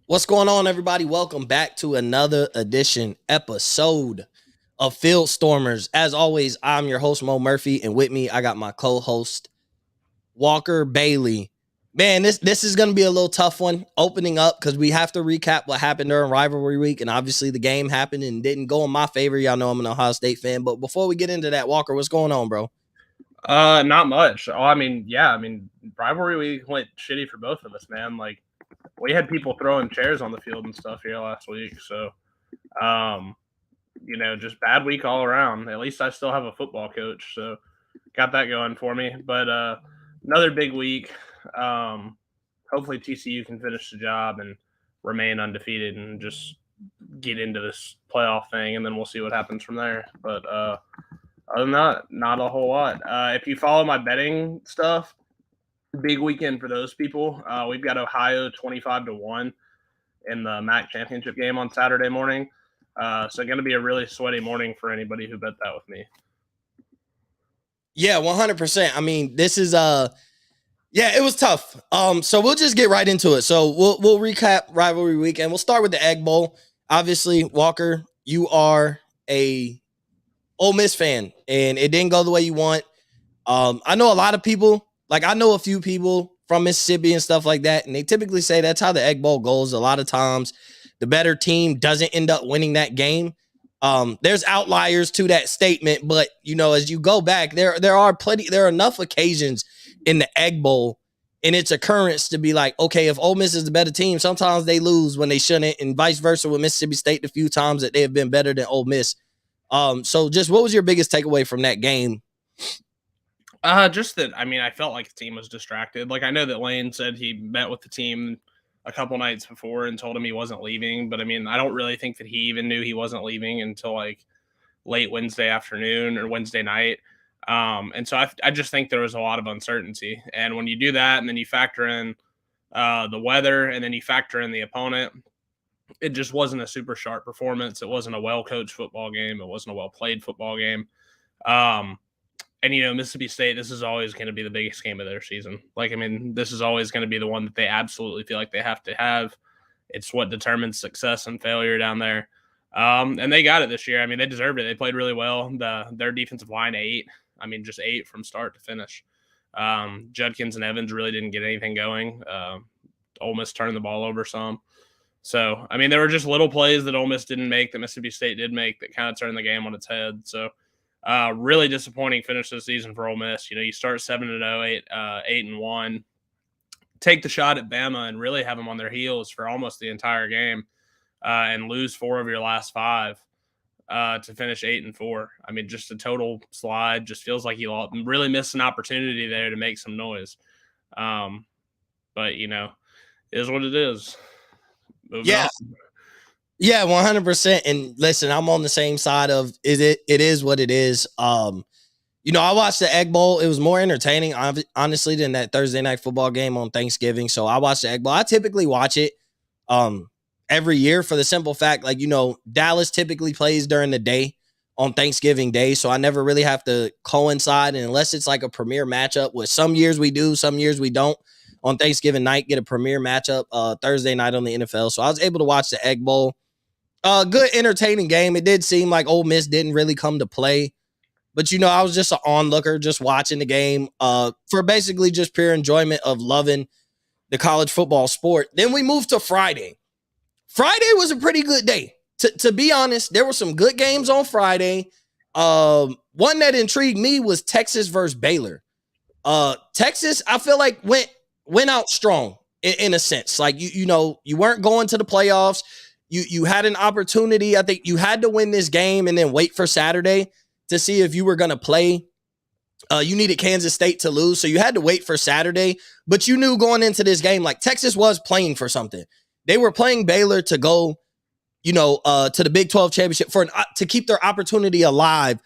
What's going on, everybody? Welcome back to another episode of Field Stormers. As always, I'm your host, Mo Murphy, and with me, I got my co-host, Walker Bailey. Man, this is going to be a little tough one opening up because we have to recap what happened during rivalry week, and obviously the game happened and didn't go in my favor. Y'all know I'm an Ohio State fan, but before we get into that, Walker, what's going on, bro? Not much. Rivalry week went shitty for both of us, man. Like, we had people throwing chairs on the field and stuff here last week. So, um, just bad week all around. At least I still have a football coach, so got that going for me. But another big week. Hopefully TCU can finish the job and remain undefeated and just get into this playoff thing, and then we'll see what happens from there. But other than that, not a whole lot. If you follow my betting stuff, big weekend for those people. We've got Ohio 25-1 in the MAC championship game on Saturday morning. So going to be a really sweaty morning for anybody who bet that with me. Yeah, 100%. I mean, this is yeah, it was tough. So we'll just get right into it. So we'll recap rivalry weekend. We'll start with the Egg Bowl. Obviously, Walker, you are a Ole Miss fan, and it didn't go the way you want. I know a lot of people, like I know a few people from Mississippi and stuff like that, and they typically say that's how the Egg Bowl goes. A lot of times, the better team doesn't end up winning that game. There's outliers to that statement, but as you go back, there are enough occasions in the Egg Bowl in its occurrence to be like, okay, if Ole Miss is the better team, sometimes they lose when they shouldn't, and vice versa with Mississippi State. The few times that they have been better than Ole Miss. So just what was your biggest takeaway from that game? Just that, I felt like the team was distracted. Like, I know that Lane said he met with the team a couple nights before and told him he wasn't leaving, but I don't really think that he even knew he wasn't leaving until like late Wednesday afternoon or Wednesday night. And so I just think there was a lot of uncertainty. And when you do that and then you factor in the weather and then you factor in the opponent, it just wasn't a super sharp performance. It wasn't a well-coached football game. It wasn't a well-played football game. And Mississippi State, this is always going to be the biggest game of their season. This is always going to be the one that they absolutely feel like they have to have. It's what determines success and failure down there. And they got it this year. They deserved it. They played really well. Their defensive line ate. Just ate from start to finish. Judkins and Evans really didn't get anything going. Ole Miss turned the ball over some. So, there were just little plays that Ole Miss didn't make that Mississippi State did make that kind of turned the game on its head. So, really disappointing finish this season for Ole Miss. You start 7-0, 8-1, take the shot at Bama and really have them on their heels for almost the entire game, and lose 4 of your last 5 to finish 8-4. Just a total slide. Just feels like you really missed an opportunity there to make some noise. But is what it is. Moving on. Yeah, 100%. And listen, I'm on the same side of it is what it is. I watched the Egg Bowl. It was more entertaining, honestly, than that Thursday night football game on Thanksgiving. So I watched the Egg Bowl. I typically watch it every year for the simple fact, Dallas typically plays during the day on Thanksgiving Day. So I never really have to coincide. And unless it's like a premier matchup, which some years we do, some years we don't, on Thanksgiving night, get a premier matchup Thursday night on the NFL. So I was able to watch the Egg Bowl. Good, entertaining game. It did seem like Ole Miss didn't really come to play. But, I was just an onlooker, just watching the game for basically just pure enjoyment of loving the college football sport. Then we moved to Friday. Friday was a pretty good day. To be honest, there were some good games on Friday. One that intrigued me was Texas versus Baylor. Texas, I feel like went out strong in a sense. Like, you weren't going to the playoffs. You had an opportunity. I think you had to win this game and then wait for Saturday to see if you were going to play. You needed Kansas State to lose, so you had to wait for Saturday. But you knew going into this game, like, Texas was playing for something. They were playing Baylor to go, to the Big 12 championship to keep their opportunity alive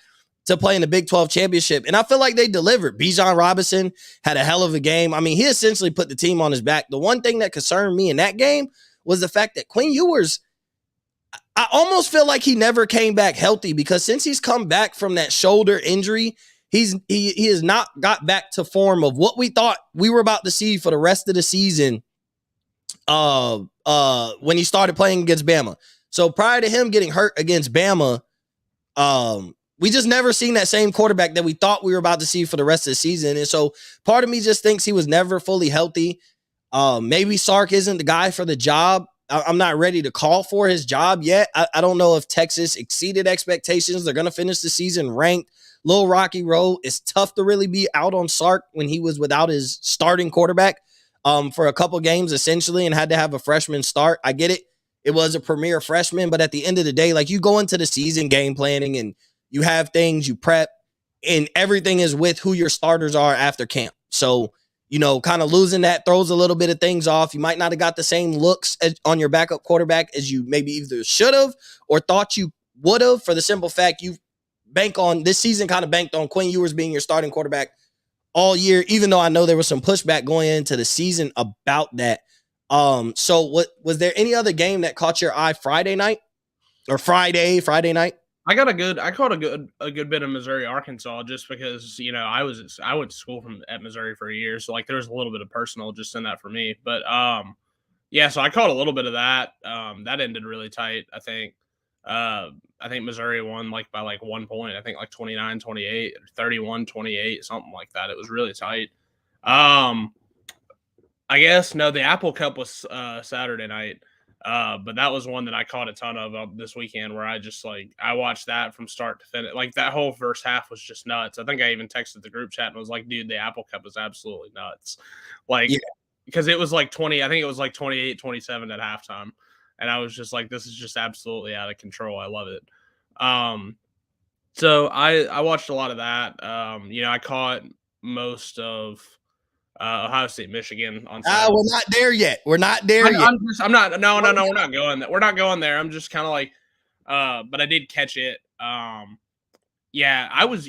to play in the Big 12 championship. And I feel like they delivered. Bijan Robinson had a hell of a game. He essentially put the team on his back. The one thing that concerned me in that game was the fact that Quinn Ewers, I almost feel like he never came back healthy, because since he's come back from that shoulder injury, he has not got back to form of what we thought we were about to see for the rest of the season when he started playing against Bama. So prior to him getting hurt against Bama, we just never seen that same quarterback that we thought we were about to see for the rest of the season. And so part of me just thinks he was never fully healthy. Maybe Sark isn't the guy for the job. I'm not ready to call for his job yet. I don't know if Texas exceeded expectations. They're going to finish the season ranked. Little rocky road. It's tough to really be out on Sark when he was without his starting quarterback for a couple games essentially and had to have a freshman start. I get it. It was a premier freshman, but at the end of the day, like you go into the season game planning and you have things, you prep, and everything is with who your starters are after camp. So, kind of losing that throws a little bit of things off. You might not have got the same looks on your backup quarterback as you maybe either should have or thought you would have, for the simple fact you bank on this season, kind of banked on Quinn Ewers being your starting quarterback all year, even though I know there was some pushback going into the season about that. So what was there any other game that caught your eye Friday night or Friday night? I caught a good bit of Missouri, Arkansas, just because, I went to school at Missouri for a year. So like there was a little bit of personal just in that for me, but, yeah, so I caught a little bit of that. That ended really tight. I think Missouri won by 1 point. I think 29-28 or 31-28, something like that. It was really tight. I guess the Apple Cup was Saturday night. But that was one that I caught a ton of this weekend where I just I watched that from start to finish. That whole first half was just nuts. I think I even texted the group chat and was like, dude, the Apple Cup is absolutely nuts. Because it was 20, I think it was 28-27 at halftime. And I was just like, this is just absolutely out of control. I love it. So I watched a lot of that. I caught most of Ohio State, Michigan on Saturday. We're not there yet. We're not there yet. We're not going there. We're not going there. I'm just kind of but I did catch it. Yeah, I was,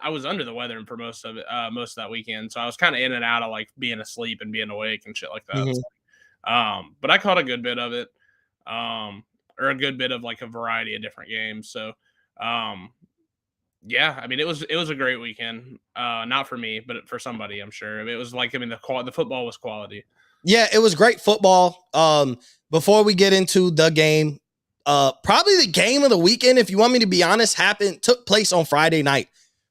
I was under the weather for most of it, most of that weekend. So I was kind of in and out of being asleep and being awake and shit like that. Mm-hmm. But I caught a good bit of it, or a good bit of a variety of different games. So, yeah, I mean, it was a great weekend. Not for me, but for somebody, I'm sure. It was the football was quality. Yeah, it was great football. Before we get into the game, probably the game of the weekend, if you want me to be honest, took place on Friday night.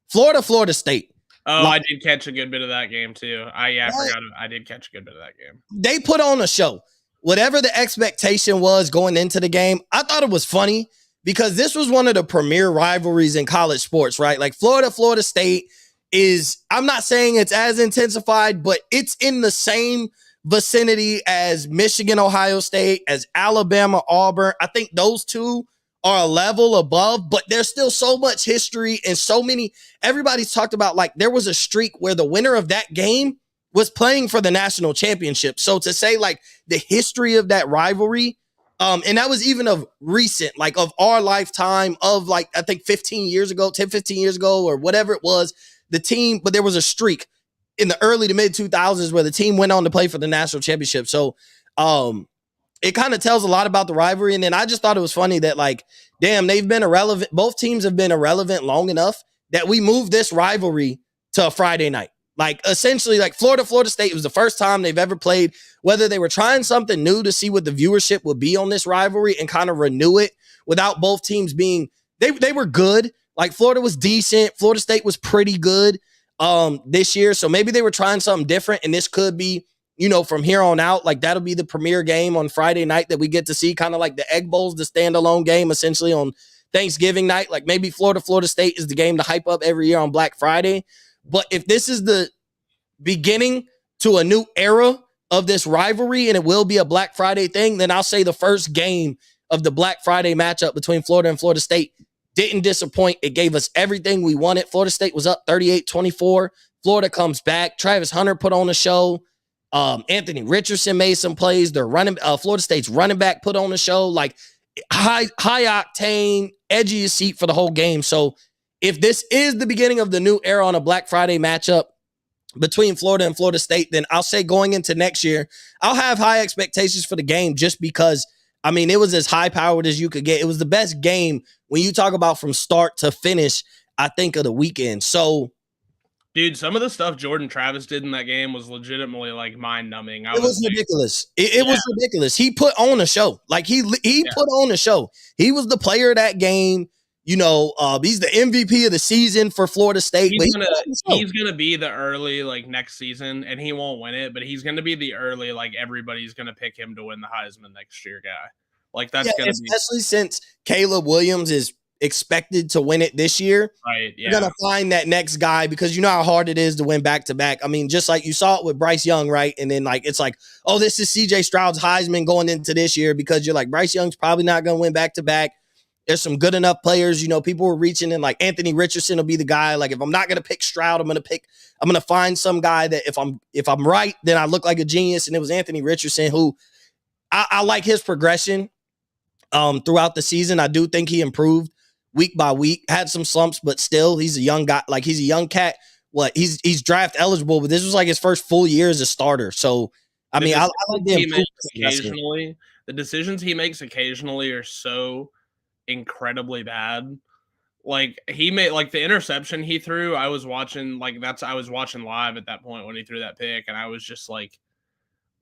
Florida State. Oh, I did catch a good bit of that game too. I forgot. I did catch a good bit of that game. They put on a show. Whatever the expectation was going into the game, I thought it was funny because this was one of the premier rivalries in college sports, right? Florida State is, I'm not saying it's as intensified, but it's in the same vicinity as Michigan, Ohio State, as Alabama, Auburn. I think those two are a level above, but there's still so much history and so many. Everybody's talked about there was a streak where the winner of that game was playing for the national championship. So to say the history of that rivalry, and that was even of recent, of our lifetime of I think 15 years ago or whatever it was, the team, but there was a streak in the early to mid 2000s where the team went on to play for the national championship. So, it kind of tells a lot about the rivalry. And then I just thought it was funny that damn, they've been irrelevant. Both teams have been irrelevant long enough that we moved this rivalry to a Friday night. Essentially Florida State was the first time they've ever played, whether they were trying something new to see what the viewership would be on this rivalry and kind of renew it without both teams being, they were good. Florida was decent. Florida State was pretty good this year. So maybe they were trying something different, and this could be, from here on out, that'll be the premier game on Friday night that we get to see, kind of like the Egg Bowl's the standalone game essentially on Thanksgiving night. Maybe Florida State is the game to hype up every year on Black Friday. But if this is the beginning to a new era of this rivalry and it will be a Black Friday thing, then I'll say the first game of the Black Friday matchup between Florida and Florida State didn't disappoint. It gave us everything we wanted. Florida State was up 38-24. Florida comes back. Travis Hunter put on a show. Anthony Richardson made some plays. Florida State's running back put on a show. High octane, edge of your seat for the whole game. So if this is the beginning of the new era on a Black Friday matchup between Florida and Florida State, then I'll say going into next year, I'll have high expectations for the game just because, I mean, it was as high-powered as you could get. It was the best game when you talk about from start to finish, I think, of the weekend. So Dude, some of the stuff Jordan Travis did in that game was legitimately like mind numbing. It was ridiculous. It was ridiculous. He put on a show. Like he put on a show. He was the player of that game. You know, he's the MVP of the season for Florida State. He's gonna be the early like next season, and he won't win it, but he's gonna be the early like everybody's gonna pick him to win the Heisman next year guy. Like that's gonna be especially since Caleb Williams is expected to win it this year. Right. Yeah. You're gonna find that next guy because you know how hard it is to win back to back. I mean, just like you saw it with Bryce Young, right? And then like it's like, oh, this is CJ Stroud's Heisman going into this year because you're like Bryce Young's probably not gonna win back to back. There's some good enough players, you know, people were reaching in like Anthony Richardson will be the guy. Like if I'm not going to pick Stroud, I'm going to find some guy that if I'm right, then I look like a genius. And it was Anthony Richardson who I like his progression throughout the season. I do think he improved week by week, had some slumps, but still he's a young guy. Like he's a young cat. He's draft eligible, but this was like his first full year as a starter. So, I mean, I like the decisions he makes occasionally are so incredibly bad. Like he made like the interception he threw. I was watching live at that point when he threw that pick, and I was just like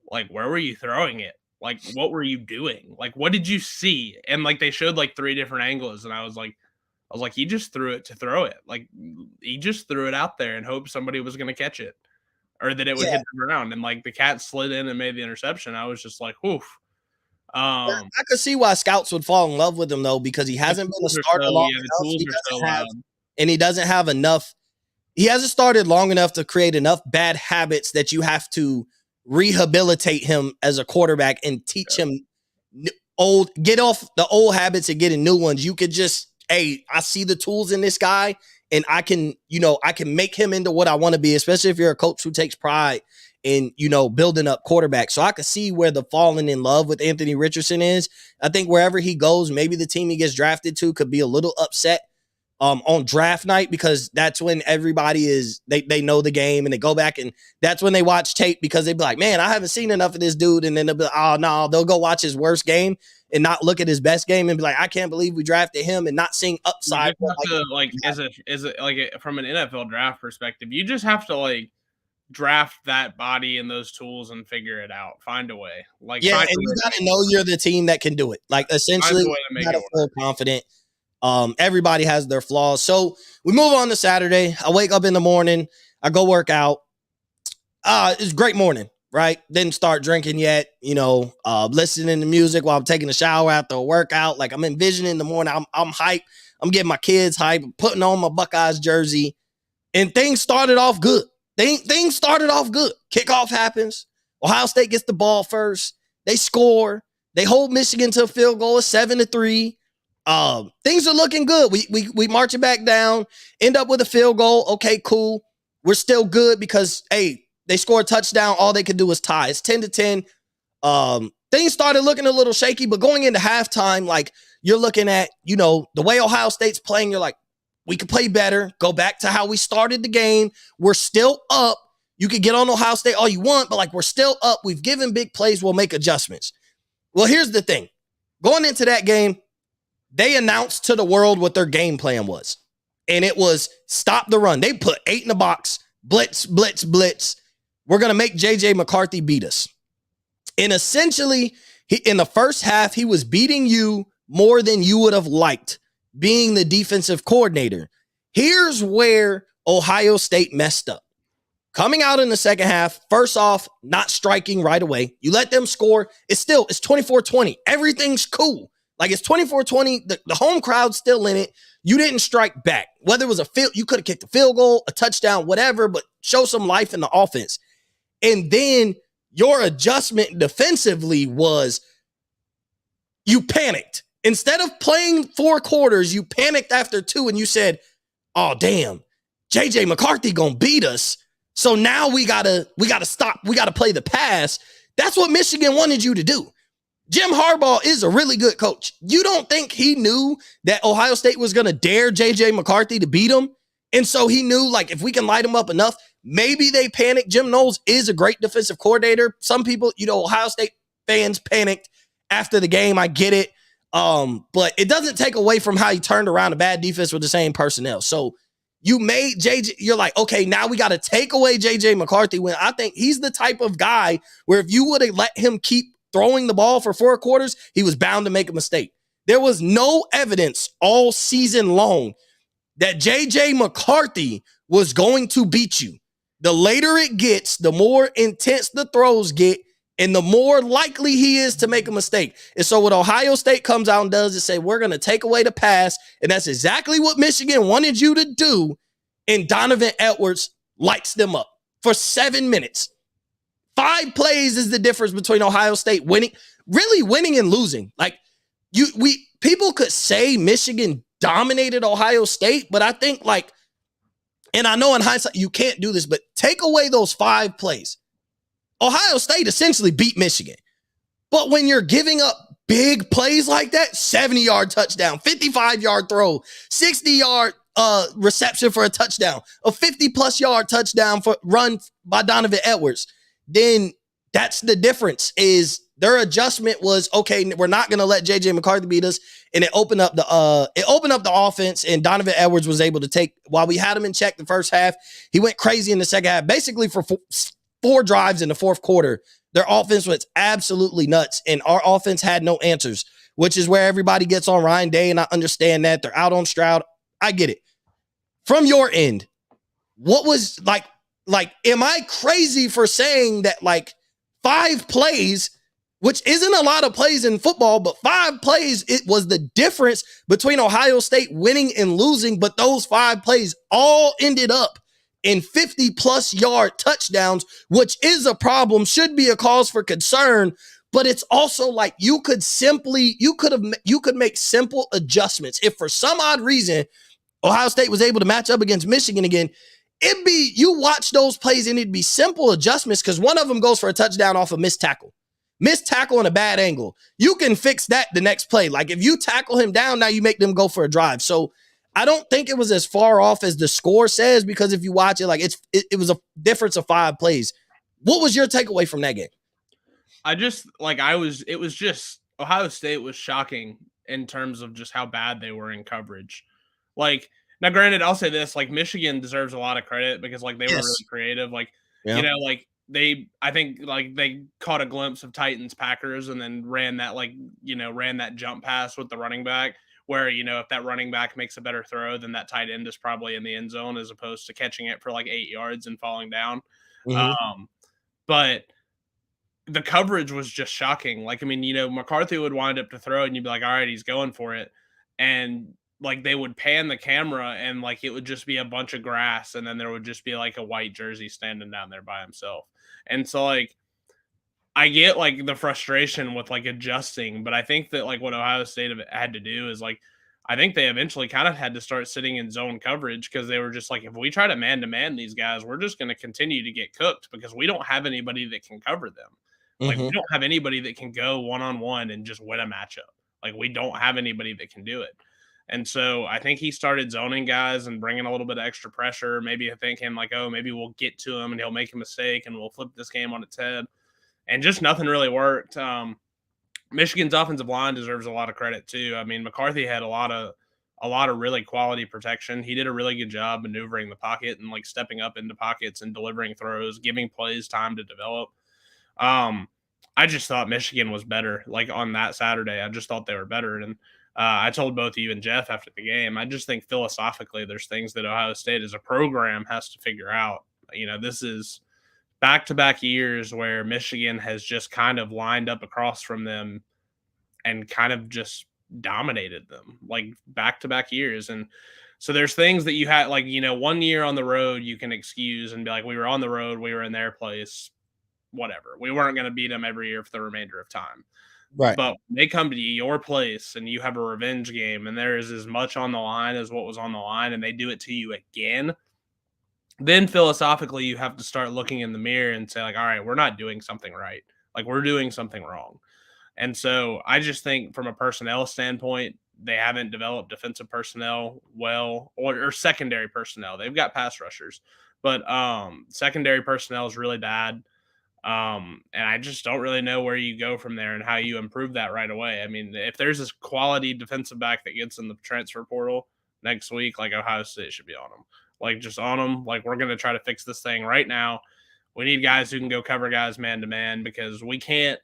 where were you throwing it? Like what were you doing? Like what did you see? And like they showed like 3 different angles, and I was like he just threw it to throw it. Like he just threw it out there and hoped somebody was going to catch it or that it would hit the ground. And like the cat slid in and made the interception. I was just like, oof. I could see why scouts would fall in love with him though, because he hasn't been a starter long enough. And he doesn't have enough. He hasn't started long enough to create enough bad habits that you have to rehabilitate him as a quarterback and teach him get off the old habits and get in new ones. You could just, hey, I see the tools in this guy and I can make him into what I want to be, especially if you're a coach who takes pride in, building up quarterbacks. So I could see where the falling in love with Anthony Richardson is. I think wherever he goes, maybe the team he gets drafted to could be a little upset on draft night, because that's when everybody is, they know the game and they go back and that's when they watch tape, because they'd be like, man, I haven't seen enough of this dude. And then they'll be like, oh no, they'll go watch his worst game and not look at his best game and be like, I can't believe we drafted him, and not seeing upside. From an NFL draft perspective, you just have to draft that body and those tools and figure it out. Find a way. And you got to know you're the team that can do it. Like essentially, you got to feel confident. Everybody has their flaws. So we move on to Saturday. I wake up in the morning. I go work out. It's a great morning, right? Didn't start drinking yet, listening to music while I'm taking a shower after a workout. Like I'm envisioning the morning. I'm hyped. I'm getting my kids hyped, putting on my Buckeyes jersey, and things started off good. Things started off good. Kickoff happens. Ohio State gets the ball first. They score. They hold Michigan to a field goal of 7-3. Things are looking good. We march it back down, end up with a field goal. Okay, cool. We're still good because, hey, they score a touchdown. All they could do was tie. It's 10-10. Things started looking a little shaky, but going into halftime, you're looking at, the way Ohio State's playing, you're like, we could play better. Go back to how we started the game. We're still up. You could get on Ohio State all you want, but we're still up. We've given big plays. We'll make adjustments. Well, here's the thing. Going into that game, they announced to the world what their game plan was. And it was stop the run. They put 8 in the box, blitz, blitz, blitz. We're going to make JJ McCarthy beat us. And essentially, in the first half, he was beating you more than you would have liked, being the defensive coordinator. Here's where Ohio State messed up. Coming out in the second half, first off, not striking right away. You let them score. It's 24-20. Everything's cool. It's 24-20. The home crowd's still in it. You didn't strike back. Whether it was you could have kicked a field goal, a touchdown, whatever, but show some life in the offense. And then your adjustment defensively was you panicked. Instead of playing 4 quarters, you panicked after 2 and you said, oh, damn, JJ McCarthy gonna beat us. So now we gotta stop. We gotta play the pass. That's what Michigan wanted you to do. Jim Harbaugh is a really good coach. You don't think he knew that Ohio State was going to dare JJ McCarthy to beat him? And so he knew, if we can light him up enough, maybe they panic. Jim Knowles is a great defensive coordinator. Some people, Ohio State fans panicked after the game. I get it. But it doesn't take away from how he turned around a bad defense with the same personnel. So You made JJ, you're like, okay, now we got to take away JJ McCarthy, when I think he's the type of guy where if you would have let him keep throwing the ball for 4 quarters, he was bound to make a mistake. There was no evidence all season long that JJ McCarthy was going to beat you. The later it gets, the more intense the throws get, and the more likely he is to make a mistake. And so what Ohio State comes out and does is say, we're going to take away the pass. And that's exactly what Michigan wanted you to do. And Donovan Edwards lights them up for 7 minutes. 5 plays is the difference between Ohio State winning and losing. Like people could say Michigan dominated Ohio State, but I think and I know in hindsight you can't do this, but take away those 5 plays. Ohio State essentially beat Michigan. But when you're giving up big plays like that, 70-yard touchdown, 55-yard throw, 60-yard reception for a touchdown, a 50-plus yard touchdown for run by Donovan Edwards, then that's the difference. Is their adjustment was, okay, we're not going to let JJ McCarthy beat us, and it opened up the offense, and Donovan Edwards was able to take, while we had him in check the first half, he went crazy in the second half, basically for 4 drives in the fourth quarter. Their offense was absolutely nuts, and our offense had no answers, which is where everybody gets on Ryan Day, and I understand that. They're out on Stroud. I get it. From your end, what was like, am I crazy for saying that 5 plays, which isn't a lot of plays in football, but 5 plays, it was the difference between Ohio State winning and losing, but those 5 plays all ended up in 50-plus yard touchdowns, which is a problem, should be a cause for concern, but it's also you could make simple adjustments. If for some odd reason Ohio State was able to match up against Michigan again, you watch those plays and it'd be simple adjustments, because one of them goes for a touchdown off a missed tackle and a bad angle. You can fix that the next play. If you tackle him down, now you make them go for a drive. So I don't think it was as far off as the score says, because if you watch it, it was a difference of 5 plays. What was your takeaway from that game? It was just Ohio State was shocking in terms of just how bad they were in coverage. Now granted, I'll say this, Michigan deserves a lot of credit because they were really creative. I think they caught a glimpse of Titans Packers and then ran that jump pass with the running back, where, if that running back makes a better throw, then that tight end is probably in the end zone as opposed to catching it for 8 yards and falling down. Mm-hmm. But the coverage was just shocking. McCarthy would wind up to throw and you'd be like, all right, he's going for it. And they would pan the camera and it would just be a bunch of grass. And then there would just be a white jersey standing down there by himself. And so I get the frustration with adjusting, but I think that what Ohio State had to do is I think they eventually kind of had to start sitting in zone coverage, because they were just if we try to man these guys, we're just going to continue to get cooked because we don't have anybody that can cover them. Mm-hmm. We don't have anybody that can go one-on-one and just win a matchup. We don't have anybody that can do it. And so I think he started zoning guys and bringing a little bit of extra pressure, maybe thinking maybe we'll get to him and he'll make a mistake and we'll flip this game on its head. And just nothing really worked. Michigan's offensive line deserves a lot of credit too. I mean, McCarthy had a lot of really quality protection. He did a really good job maneuvering the pocket and stepping up into pockets and delivering throws, giving plays time to develop. I just thought Michigan was better. On that Saturday, I just thought they were better. And I told both you and Jeff after the game, I just think philosophically there's things that Ohio State as a program has to figure out. This is back-to-back years where Michigan has just kind of lined up across from them and kind of just dominated them, back-to-back years. And so there's things that you had, 1 year on the road you can excuse and be we were on the road, we were in their place, whatever. We weren't going to beat them every year for the remainder of time. Right. But when they come to your place and you have a revenge game and there is as much on the line as what was on the line, and they do it to you again, then philosophically you have to start looking in the mirror and say all right, we're not doing something right. We're doing something wrong. And so I just think from a personnel standpoint, they haven't developed defensive personnel well, or secondary personnel. They've got pass rushers, but secondary personnel is really bad. And I just don't really know where you go from there and how you improve that right away. I mean, if there's this quality defensive back that gets in the transfer portal next week, Ohio State should be on them. like just on them. Like we're going to try to fix this thing right now. We need guys who can go cover guys man to man because we can't,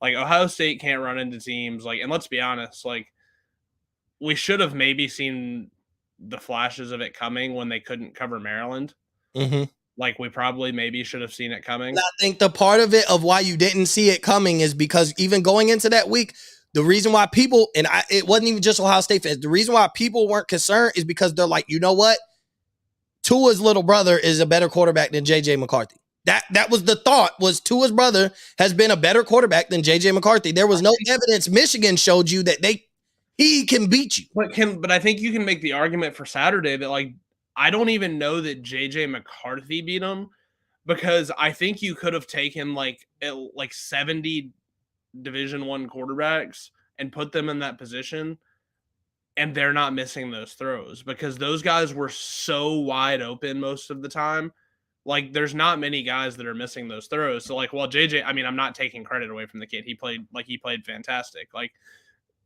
like Ohio State can't run into teams like, and let's be honest, like we should have maybe seen the flashes of it coming when they couldn't cover Maryland. Mm-hmm. Like we probably maybe should have seen it coming. I think the part of it of why you didn't see it coming is because even going into that week, the reason why people, and it wasn't even just Ohio State fans, the reason why people weren't concerned is because they're like, you know what? Tua's little brother is a better quarterback than J.J. McCarthy. That was the thought, was Tua's brother has been a better quarterback than J.J. McCarthy. There was no evidence Michigan showed you that he can beat you. But I think you can make the argument for Saturday that, like, I don't even know that J.J. McCarthy beat him because I think you could have taken, like 70 Division I quarterbacks and put them in that position, and they're not missing those throws because those guys were so wide open most of the time. Like, there's not many guys that are missing those throws. So, like, well, JJ, I mean, I'm not taking credit away from the kid. He played fantastic. Like,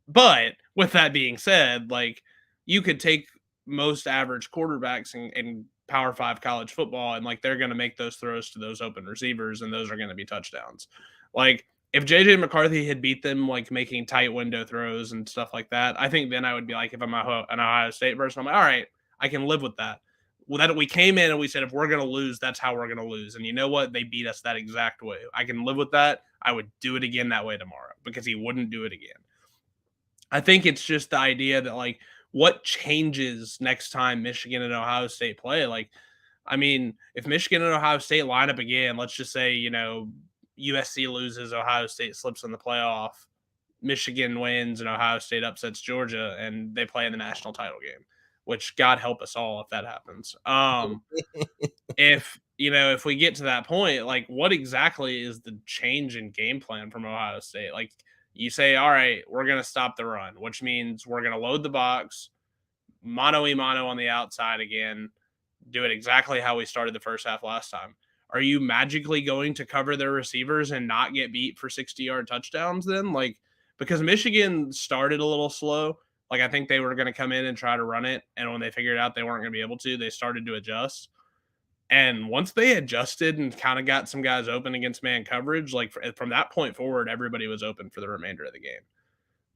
but with that being said, like, you could take most average quarterbacks in Power 5 college football, and like they're going to make those throws to those open receivers, and those are going to be touchdowns. Like, if JJ McCarthy had beat them, like making tight window throws and stuff like that, I think then I would be like, if I'm an Ohio State person, I'm like, all right, I can live with that. Well, that we came in and we said, if we're going to lose, that's how we're going to lose. And you know what? They beat us that exact way. I can live with that. I would do it again that way tomorrow because he wouldn't do it again. I think it's just the idea that, like, what changes next time Michigan and Ohio State play? Like, I mean, if Michigan and Ohio State line up again, let's just say, USC loses, Ohio State slips in the playoff, Michigan wins, and Ohio State upsets Georgia, and they play in the national title game, which God help us all if that happens. If we get to that point, like, what exactly is the change in game plan from Ohio State? Like, you say, all right, we're going to stop the run, which means we're going to load the box, mano-a-mano on the outside again, do it exactly how we started the first half last time. Are you magically going to cover their receivers and not get beat for 60-yard touchdowns then? Like, because Michigan started a little slow. Like, I think they were going to come in and try to run it, and when they figured out they weren't going to be able to, they started to adjust. And once they adjusted and kind of got some guys open against man coverage, like from that point forward, everybody was open for the remainder of the game.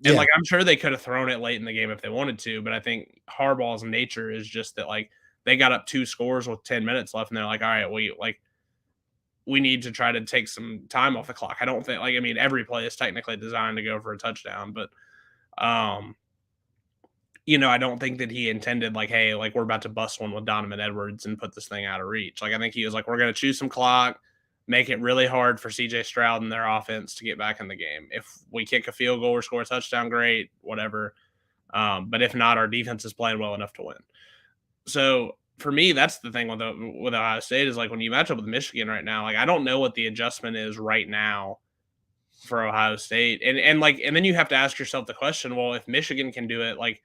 And like, I'm sure they could have thrown it late in the game if they wanted to, but I think Harbaugh's nature is just that, like, they got up 2 scores with 10 minutes left, and they're like, all right, we need to try to take some time off the clock. I don't think, like, I mean, every play is technically designed to go for a touchdown, but I don't think that he intended, like, hey, like, we're about to bust one with Donovan Edwards and put this thing out of reach. Like, I think he was like, we're going to choose some clock, make it really hard for CJ Stroud and their offense to get back in the game. If we kick a field goal or score a touchdown, great, whatever. But if not, our defense is playing well enough to win. So for me, that's the thing with Ohio State is, like, when you match up with Michigan right now, like, I don't know what the adjustment is right now for Ohio State. And then you have to ask yourself the question, well, if Michigan can do it, like,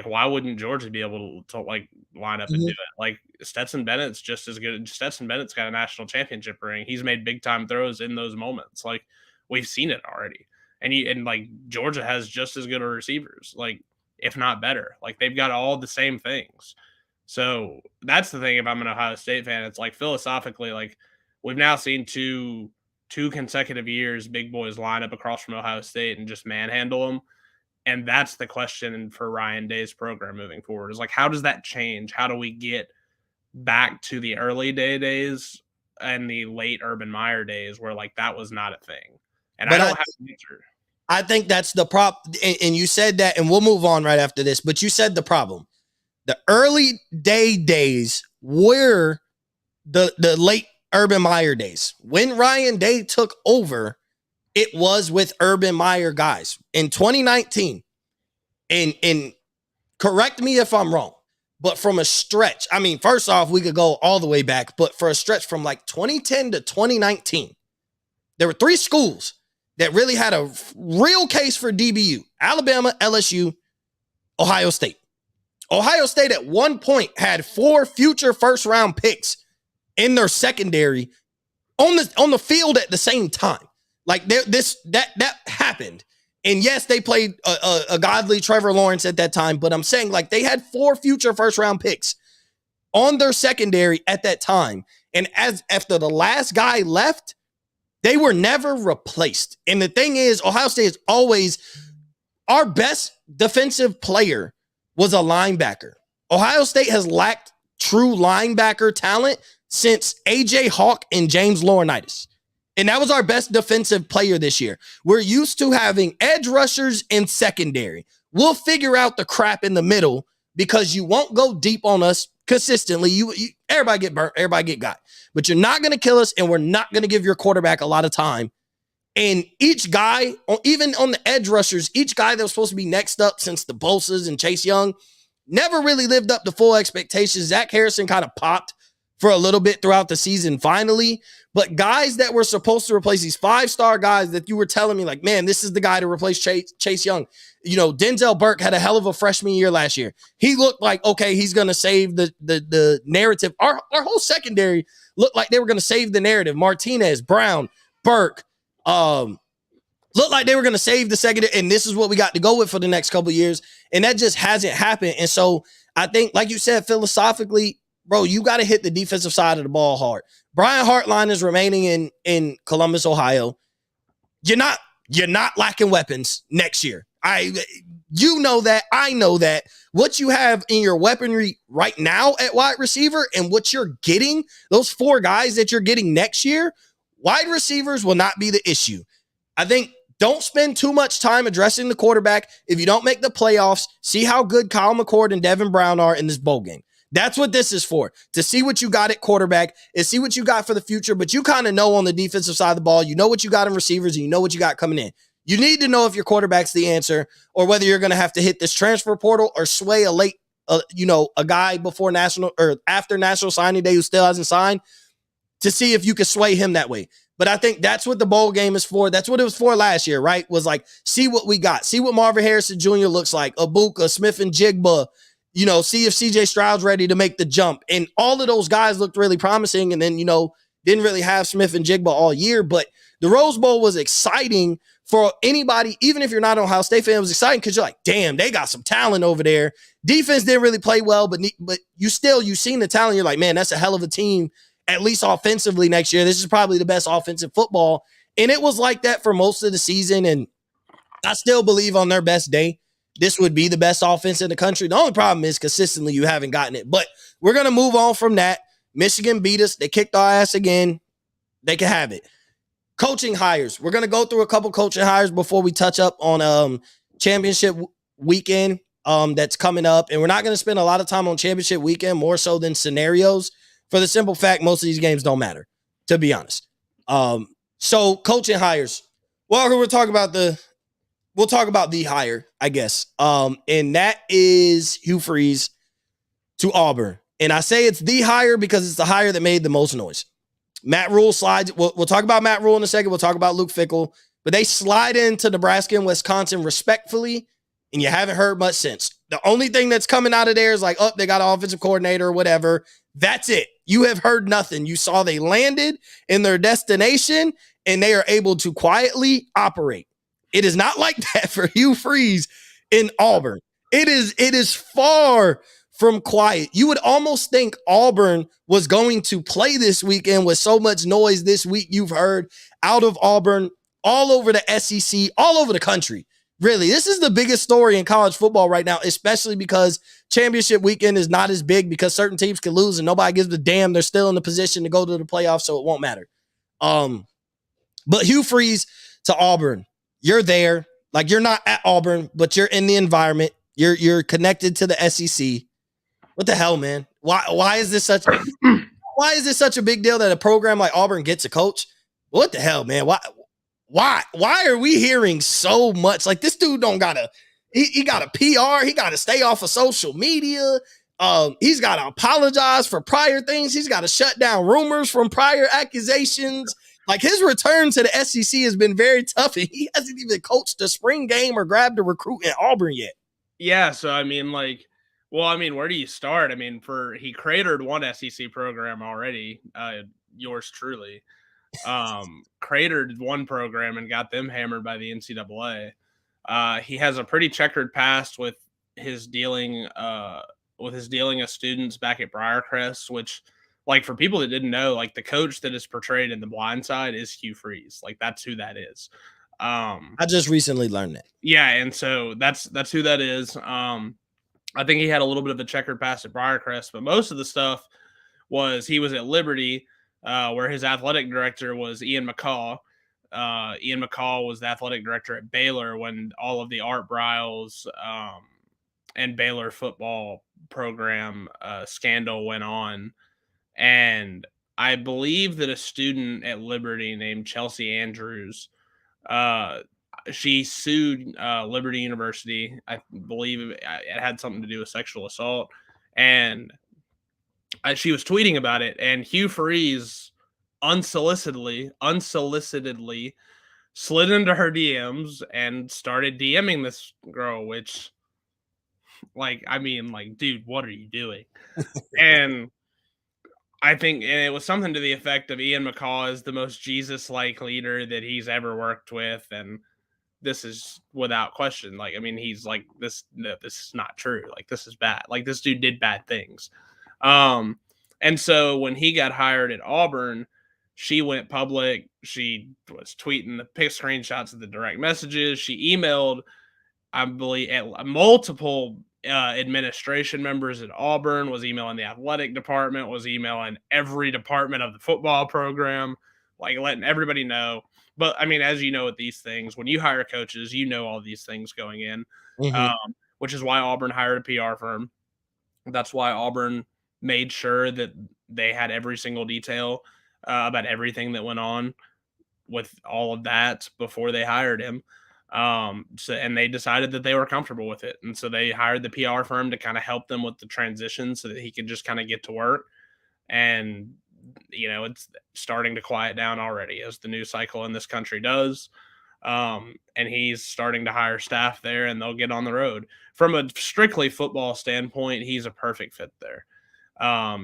why wouldn't Georgia be able to like line up and do it? Like, Stetson Bennett's just as good. Stetson Bennett's got a national championship ring. He's made big time throws in those moments. Like, we've seen it already. And like, Georgia has just as good of receivers, like, if not better. Like, they've got all the same things. So that's the thing. If I'm an Ohio State fan, it's like, philosophically, like, we've now seen two consecutive years big boys line up across from Ohio State and just manhandle them. And that's the question for Ryan Day's program moving forward, is like, how does that change? How do we get back to the early days and the late Urban Meyer days where, like, that was not a thing? And I don't have an answer. I think that's the problem. And you said that, and we'll move on right after this, but you said the problem. The early days were the late Urban Meyer days. When Ryan Day took over, it was with Urban Meyer guys in 2019. And correct me if I'm wrong, but from a stretch, I mean, first off, we could go all the way back, but for a stretch from like 2010 to 2019, there were 3 schools that really had a real case for DBU: Alabama, LSU, Ohio State. Ohio State at one point had 4 future first-round picks in their secondary on the field at the same time. Like, that happened. And yes, they played a godly Trevor Lawrence at that time, but I'm saying, like, they had 4 future first round picks. on their secondary at that time. And as after the last guy left, they were never replaced. And the thing is, Ohio State is always our best defensive player was a linebacker. Ohio State has lacked true linebacker talent since A.J. Hawk and James Laurinaitis. And that was our best defensive player this year. We're used to having edge rushers in secondary. We'll figure out the crap in the middle because you won't go deep on us consistently. Everybody get burnt, everybody get got. But you're not going to kill us, and we're not going to give your quarterback a lot of time. And each guy, even on the edge rushers, each guy that was supposed to be next up since the Bolsas and Chase Young never really lived up to full expectations. Zach Harrison kind of popped for a little bit throughout the season finally. But guys that were supposed to replace these 5-star guys that you were telling me, like, man, this is the guy to replace Chase Young. You know, Denzel Burke had a hell of a freshman year last year. He looked like, okay, he's going to save the narrative. Our whole secondary looked like they were going to save the narrative. Martinez, Brown, Burke, looked like they were going to save the secondary, and this is what we got to go with for the next couple of years, and that just hasn't happened. And so I think, like you said, philosophically, bro, you got to hit the defensive side of the ball hard. Brian Hartline is remaining in Columbus, Ohio. You're not lacking weapons next year. You know that. I know that. What you have in your weaponry right now at wide receiver and what you're getting, those 4 guys that you're getting next year, wide receivers will not be the issue. I think don't spend too much time addressing the quarterback. If you don't make the playoffs, see how good Kyle McCord and Devin Brown are in this bowl game. That's what this is for, to see what you got at quarterback and see what you got for the future. But you kind of know on the defensive side of the ball, you know what you got in receivers and you know what you got coming in. You need to know if your quarterback's the answer or whether you're going to have to hit this transfer portal or sway a guy before national or after national signing day who still hasn't signed to see if you can sway him that way. But I think that's what the bowl game is for. That's what it was for last year, right? Was like, see what we got. See what Marvin Harrison Jr. looks like. Abuka, Smith and Jigba. You know, see if CJ Stroud's ready to make the jump. And all of those guys looked really promising. And then, didn't really have Smith and Jigba all year. But the Rose Bowl was exciting for anybody, even if you're not an Ohio State fan. It was exciting because you're like, damn, they got some talent over there. Defense didn't really play well, but you seen the talent. You're like, man, that's a hell of a team, at least offensively next year. This is probably the best offensive football. And it was like that for most of the season. And I still believe on their best day, this would be the best offense in the country. The only problem is consistently you haven't gotten it. But we're going to move on from that. Michigan beat us. They kicked our ass again. They can have it. Coaching hires. We're going to go through a couple coaching hires before we touch up on championship weekend that's coming up. And we're not going to spend a lot of time on championship weekend, more so than scenarios, for the simple fact most of these games don't matter, to be honest. So coaching hires. Well, we'll talk about the hire, I guess. And that is Hugh Freeze to Auburn. And I say it's the hire because it's the hire that made the most noise. Matt Rule slides. We'll talk about Matt Rule in a second. We'll talk about Luke Fickell. But they slide into Nebraska and Wisconsin respectfully, and you haven't heard much since. The only thing that's coming out of there is like, oh, they got an offensive coordinator or whatever. That's it. You have heard nothing. You saw they landed in their destination, and they are able to quietly operate. It is not like that for Hugh Freeze in Auburn. It is far from quiet. You would almost think Auburn was going to play this weekend with so much noise this week you've heard out of Auburn, all over the SEC, all over the country. Really, this is the biggest story in college football right now, especially because championship weekend is not as big because certain teams can lose and nobody gives a damn. They're still in the position to go to the playoffs, so it won't matter. But Hugh Freeze to Auburn. You're there. Like, you're not at Auburn, but you're in the environment. You're connected to the SEC. What the hell, man? Why is this such a big deal that a program like Auburn gets a coach? What the hell, man? Why are we hearing so much? Like, this dude don't gotta, he got a PR. He got to stay off of social media. He's got to apologize for prior things. He's got to shut down rumors from prior accusations. Like, his return to the SEC has been very tough, and he hasn't even coached a spring game or grabbed a recruit in Auburn yet. Yeah, so I mean, where do you start? I mean, he cratered one SEC program already, yours truly. Cratered one program and got them hammered by the NCAA. He has a pretty checkered past with his dealing with his dealing of students back at Briarcrest, which, like, for people that didn't know, like, the coach that is portrayed in The Blind Side is Hugh Freeze. Like, that's who that is. I just recently learned that. Yeah, and so that's who that is. I think he had a little bit of a checkered past at Briarcrest, but most of the stuff was he was at Liberty, where his athletic director was Ian McCaw. Ian McCaw was the athletic director at Baylor when all of the Art Briles and Baylor football program scandal went on. And I believe that a student at Liberty named Chelsea Andrews, uh, she sued Liberty University. I believe it had something to do with sexual assault. And she was tweeting about it. And Hugh Freeze unsolicitedly slid into her DMs and started DMing this girl, which, like, I mean, like, dude, what are you doing? And I think and it was something to the effect of Ian McCaw is the most Jesus-like leader that he's ever worked with, and this is without question. Like, I mean, he's like, this, no, this is not true. Like, this is bad. Like, this dude did bad things. And so when he got hired at Auburn, she went public. She was tweeting the pic screenshots of the direct messages. She emailed, I believe, at multiple administration members at Auburn, was emailing the athletic department, was emailing every department of the football program, like letting everybody know. But I mean, as you know, with these things, when you hire coaches, you know all these things going in, which is why Auburn hired a PR firm. That's why Auburn made sure that they had every single detail about everything that went on with all of that before they hired him. So and they decided that they were comfortable with it. And so they hired the PR firm to kind of help them with the transition so that he could just kind of get to work. And it's starting to quiet down already, as the news cycle in this country does. And he's starting to hire staff there, and they'll get on the road. From a strictly football standpoint, he's a perfect fit there.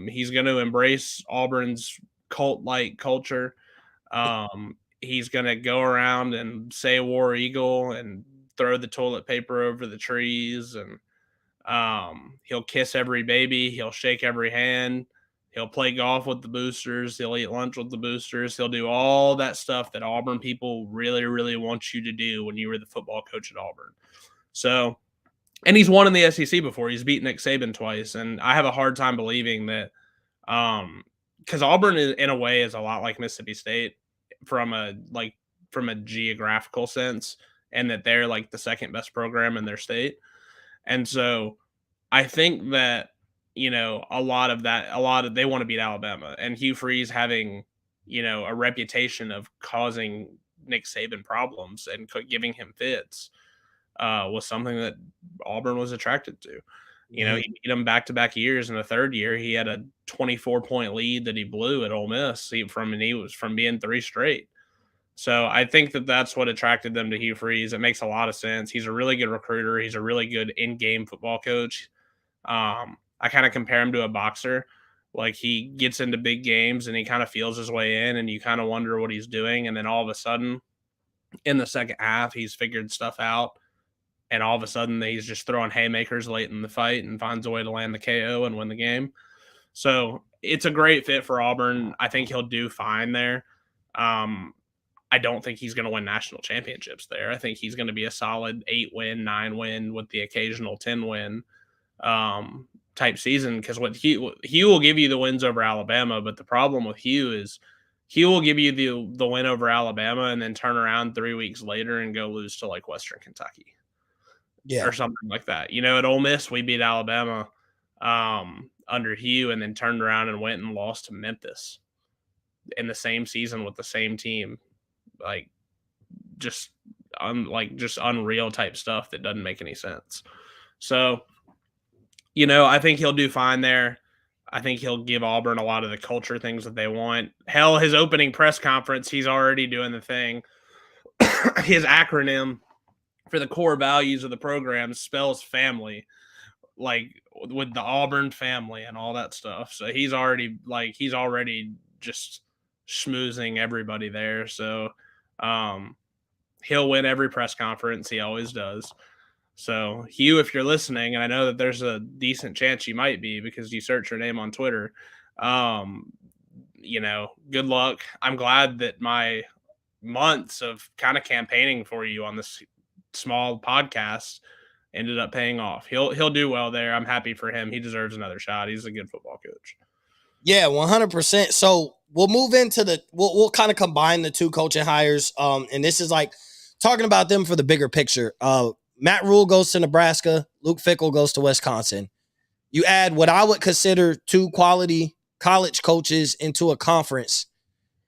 He's going to embrace Auburn's cult-like culture. He's going to go around and say War Eagle and throw the toilet paper over the trees. And he'll kiss every baby. He'll shake every hand. He'll play golf with the boosters. He'll eat lunch with the boosters. He'll do all that stuff that Auburn people really, really want you to do when you were the football coach at Auburn. So, and he's won in the SEC before. He's beaten Nick Saban twice. And I have a hard time believing that, because Auburn in a way is a lot like Mississippi State from a geographical sense, and that they're like the second best program in their state. And so I think that, they want to beat Alabama, and Hugh Freeze having, a reputation of causing Nick Saban problems and giving him fits was something that Auburn was attracted to. He beat him back-to-back years. In the third year, he had a 24-point lead that he blew at Ole Miss from being 3 straight. So I think that that's what attracted them to Hugh Freeze. It makes a lot of sense. He's a really good recruiter. He's a really good in-game football coach. I kind of compare him to a boxer. Like, he gets into big games and he kind of feels his way in, and you kind of wonder what he's doing. And then all of a sudden, in the second half, he's figured stuff out. And all of a sudden, he's just throwing haymakers late in the fight and finds a way to land the KO and win the game. So it's a great fit for Auburn. I think he'll do fine there. I don't think he's going to win national championships there. I think he's going to be a solid 8-win, 9-win with the occasional 10-win type season, because what Hugh will give you the wins over Alabama, but the problem with Hugh is he will give you the win over Alabama and then turn around 3 weeks later and go lose to like Western Kentucky, or something like that. At Ole Miss, we beat Alabama under Hugh, and then turned around and went and lost to Memphis in the same season with the same team. Like, just unreal type stuff that doesn't make any sense. So, I think he'll do fine there. I think he'll give Auburn a lot of the culture things that they want. Hell, his opening press conference, he's already doing the thing. His acronym for the core values of the program spells family, like with the Auburn family and all that stuff. So he's already just schmoozing everybody there. So he'll win every press conference. He always does. So, Hugh, if you're listening, and I know that there's a decent chance you might be because you search your name on Twitter, um, good luck. I'm glad that my months of kind of campaigning for you on this small podcast ended up paying off. He'll do well there. I'm happy for him. He deserves another shot. He's a good football coach. Yeah, 100%. So we'll move into we'll kind of combine the two coaching hires. And this is like talking about them for the bigger picture. Matt Rule goes to Nebraska. Luke Fickell goes to Wisconsin. You add what I would consider two quality college coaches into a conference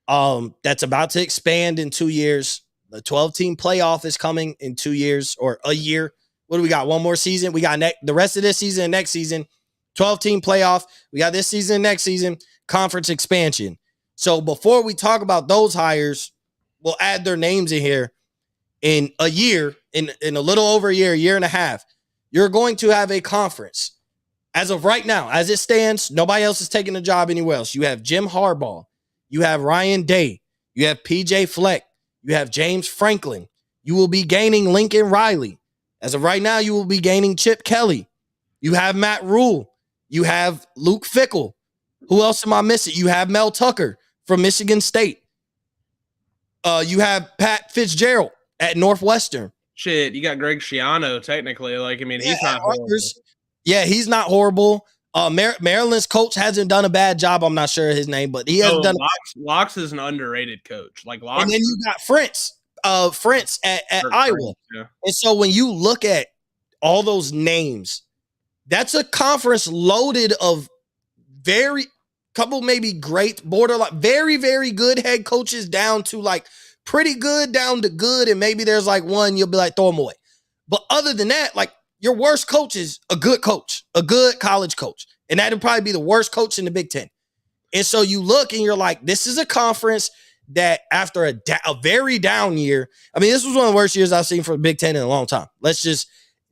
that's about to expand in 2 years. The 12-team playoff is coming in 2 years or a year. What do we got? One more season. We got the rest of this season and next season. 12-team playoff. We got this season and next season. Conference expansion. So before we talk about those hires, we'll add their names in here. In a year, in a little over a year and a half, you're going to have a conference. As of right now, as it stands, nobody else is taking a job anywhere else. You have Jim Harbaugh. You have Ryan Day. You have PJ Fleck. You have James Franklin. You will be gaining Lincoln Riley. As of right now, you will be gaining Chip Kelly. You have Matt Rule. You have Luke Fickell. Who else am I missing? You have Mel Tucker from Michigan State. You have Pat Fitzgerald at Northwestern. Shit, you got Greg Schiano, technically. He's not horrible. Yeah, he's not horrible. Maryland's coach hasn't done a bad job. I'm not sure his name, but he hasn't done. Locks is an underrated coach. Locks, and then you got Fritz at Iowa. Yeah. And so when you look at all those names, that's a conference loaded of couple maybe great borderline, very, very good head coaches down to like pretty good down to good. And maybe there's like one you'll be like, throw them away. But other than that, like your worst coach is a good coach, a good college coach. And that'd probably be the worst coach in the Big Ten. And so you look and you're like, this is a conference that after a very down year, this was one of the worst years I've seen for the Big Ten in a long time.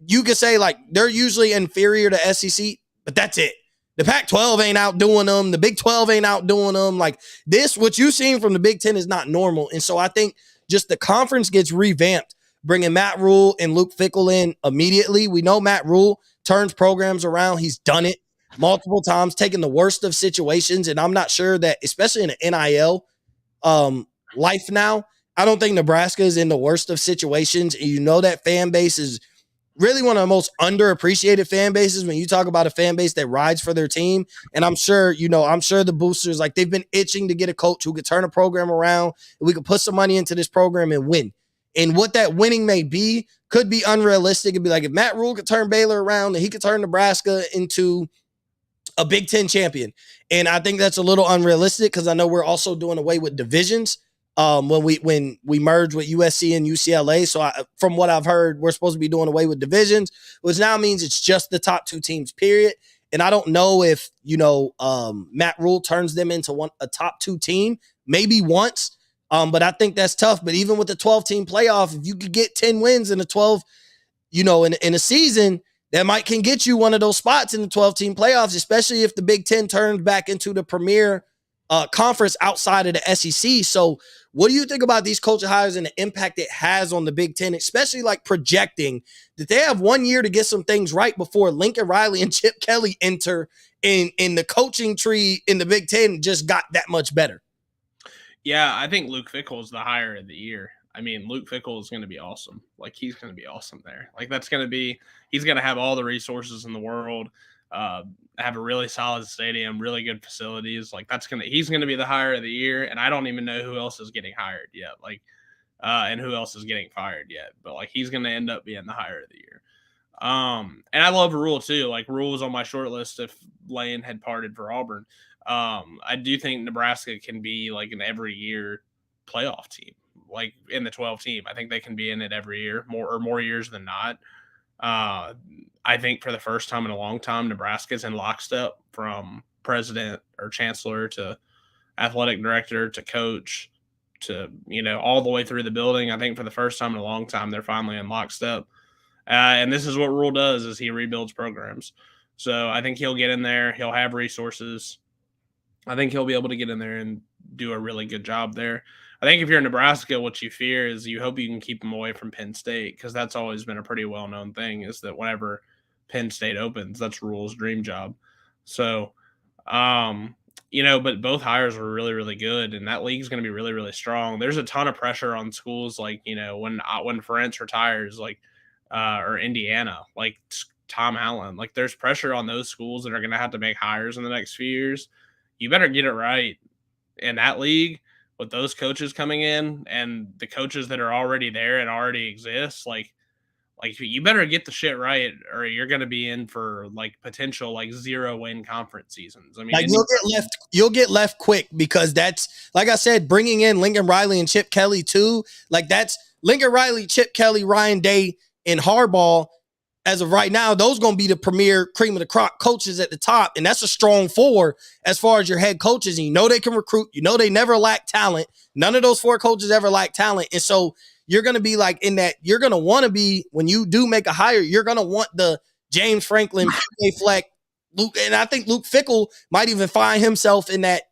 You could say like they're usually inferior to SEC, but that's it. The Pac-12 ain't outdoing them. The Big 12 ain't outdoing them. Like this, what you've seen from the Big Ten is not normal. And so I think just the conference gets revamped, bringing Matt Rule and Luke Fickell in immediately. We know Matt Rule turns programs around. He's done it multiple times, taking the worst of situations. And I'm not sure that, especially in an NIL life now, I don't think Nebraska is in the worst of situations. And you know that fan base is really one of the most underappreciated fan bases when you talk about a fan base that rides for their team. And I'm sure the boosters, like they've been itching to get a coach who could turn a program around and we could put some money into this program and win. And what that winning may be could be unrealistic. It'd be like if Matt Rule could turn Baylor around and he could turn Nebraska into a Big Ten champion. And I think that's a little unrealistic because I know we're also doing away with divisions when we merge with USC and UCLA. So from what I've heard, we're supposed to be doing away with divisions, which now means it's just the top two teams, period. And I don't know if, Matt Rule turns them into a top two team, maybe once. But I think that's tough. But even with the 12-team playoff, if you could get 10 wins in a 12, in a season, that can get you one of those spots in the 12-team playoffs, especially if the Big Ten turns back into the premier conference outside of the SEC. So what do you think about these coaching hires and the impact it has on the Big Ten, especially like projecting that they have 1 year to get some things right before Lincoln Riley and Chip Kelly enter in the coaching tree in the Big Ten just got that much better? Yeah, I think Luke Fickell is the hire of the year. Luke Fickell is going to be awesome. Like, he's going to be awesome there. Like, he's going to have all the resources in the world, have a really solid stadium, really good facilities. Like, he's going to be the hire of the year. And I don't even know who else is getting hired yet. Like, and who else is getting fired yet. But, like, he's going to end up being the hire of the year. And I love Rule too. Like, Rule was on my short list if Lane had parted for Auburn. I do think Nebraska can be like an every year playoff team, like in the 12 team. I think they can be in it every year, more years than not. I think for the first time in a long time, Nebraska's in lockstep from president or chancellor to athletic director to coach to, all the way through the building. I think for the first time in a long time, they're finally in lockstep. And this is what Rule does is he rebuilds programs. So I think he'll get in there. He'll have resources. I think he'll be able to get in there and do a really good job there. I think if you're Nebraska, what you fear is you hope you can keep them away from Penn State, because that's always been a pretty well known thing, is that whenever Penn State opens, that's Rule's dream job. So, um, but both hires were really, really good, and that league's going to be really, really strong. There's a ton of pressure on schools like when Ferentz retires, like or Indiana, like Tom Allen. Like there's pressure on those schools that are going to have to make hires in the next few years. You better get it right in that league with those coaches coming in and the coaches that are already there and already exist. Like you better get the shit right, or you're going to be in for like potential like 0-win conference seasons. I mean, like you'll get left quick, because that's, like I said, bringing in Lincoln Riley and Chip Kelly too. Like that's Lincoln Riley, Chip Kelly, Ryan Day, and Harbaugh. As of right now, those going to be the premier cream of the crop coaches at the top. And that's a strong four as far as your head coaches. And they can recruit. They never lack talent. None of those four coaches ever lack talent. And so you're going to be like in that, you're going to want to be, when you do make a hire, you're going to want the James Franklin, P.J. Fleck, Luke. And I think Luke Fickell might even find himself in that,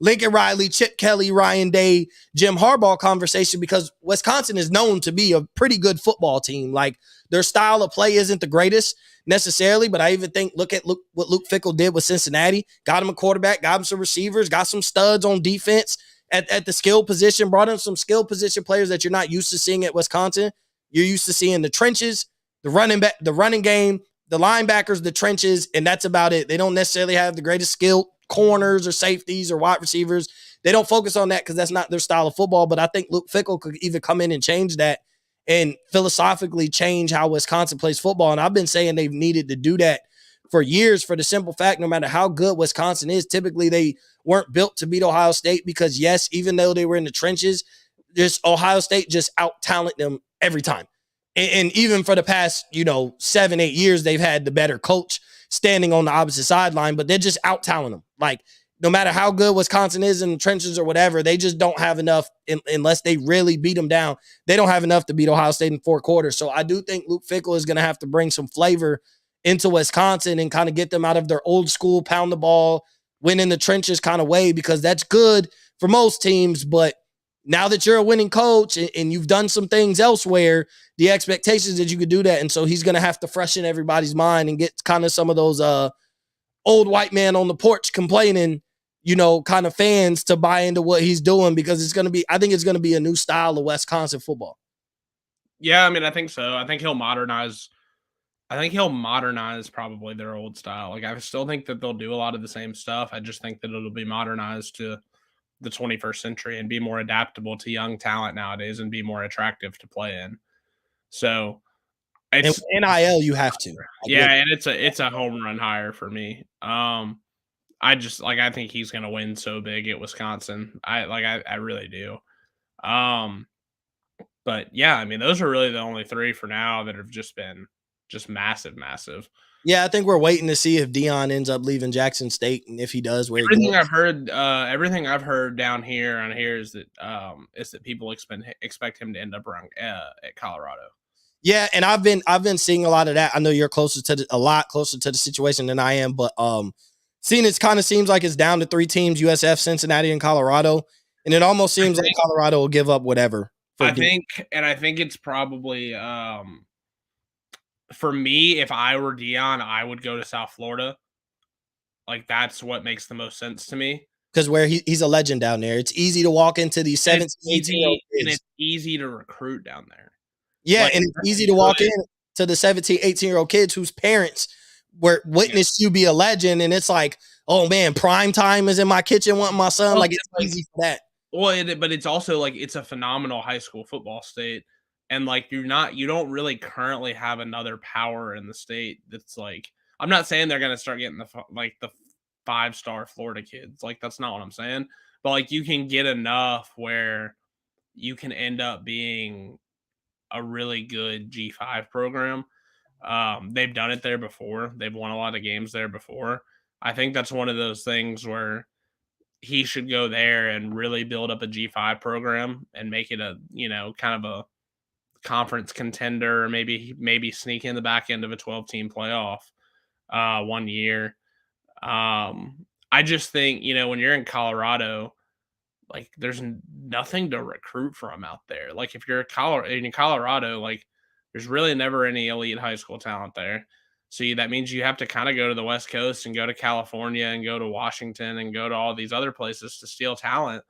Lincoln Riley, Chip Kelly, Ryan Day, Jim Harbaugh conversation, because Wisconsin is known to be a pretty good football team. Like their style of play isn't the greatest necessarily, but I even think look what Luke Fickell did with Cincinnati. Got him a quarterback, got him some receivers, got some studs on defense at the skill position, brought in some skill position players that you're not used to seeing at Wisconsin. You're used to seeing the trenches, the running game, the linebackers, the trenches, and that's about it. They don't necessarily have the greatest skill corners or safeties or wide receivers. They don't focus on that because that's not their style of football. But I think Luke Fickell could either come in and change that and philosophically change how Wisconsin plays football. And I've been saying they've needed to do that for years, for the simple fact, no matter how good Wisconsin is, typically they weren't built to beat Ohio State, because yes, even though they were in the trenches, just Ohio State just out-talent them every time. And even for the past, 7-8 years, they've had the better coach standing on the opposite sideline, but they're just out-talent them. Like, no matter how good Wisconsin is in the trenches or whatever, they just don't have enough, unless they really beat them down. They don't have enough to beat Ohio State in 4 quarters. So I do think Luke Fickell is going to have to bring some flavor into Wisconsin and kind of get them out of their old school, pound the ball, win in the trenches kind of way, because that's good for most teams. But now that you're a winning coach and you've done some things elsewhere, the expectations that you could do that. And so he's going to have to freshen everybody's mind and get kind of some of those old white man on the porch complaining, kind of fans to buy into what he's doing, because I think it's going to be a new style of Wisconsin football. Yeah, I mean, I think so. I think he'll modernize probably their old style. Like, I still think that they'll do a lot of the same stuff. I just think that it'll be modernized to the 21st century and be more adaptable to young talent nowadays and be more attractive to play in. So it's NIL, you have to. And it's a home run hire for me. I think he's gonna win so big at Wisconsin. I really do. But yeah, I mean, those are really the only 3 for now that have just been just massive. Yeah, I think we're waiting to see if Deion ends up leaving Jackson State, and if he does, everything I've heard down here is that people expect him to end up around at Colorado. Yeah, and I've been seeing a lot of that. I know you're a lot closer to the situation than I am, but seeing it kind of seems like it's down to 3 teams: USF, Cincinnati, and Colorado, and it almost seems like Colorado will give up whatever. I think it's probably for me, if I were Deion, I would go to South Florida. Like, that's what makes the most sense to me. Because where he's a legend down there. It's easy to walk into these 17, 18-year-old kids. And it's easy to recruit down there. Yeah, and it's easy to walk in to the 17, 18-year-old kids whose parents witnessed you be a legend, and it's like, oh man, prime time is in my kitchen wanting my son. Like, it's easy for that. Well, but it's also like it's a phenomenal high school football state, and like you don't really currently have another power in the state that's like. I'm not saying they're gonna start getting the 5-star Florida kids. Like, that's not what I'm saying. But like, you can get enough where you can end up being a really good G5 program. They've done it there before. They've won a lot of games there before. I think that's one of those things where he should go there and really build up a G5 program and make it a, kind of a conference contender, or maybe sneak in the back end of a 12-team playoff one year. I just think, when you're in Colorado, like there's nothing to recruit from out there. Like if you're in Colorado, like there's really never any elite high school talent there. So that means you have to kind of go to the West Coast and go to California and go to Washington and go to all these other places to steal talent.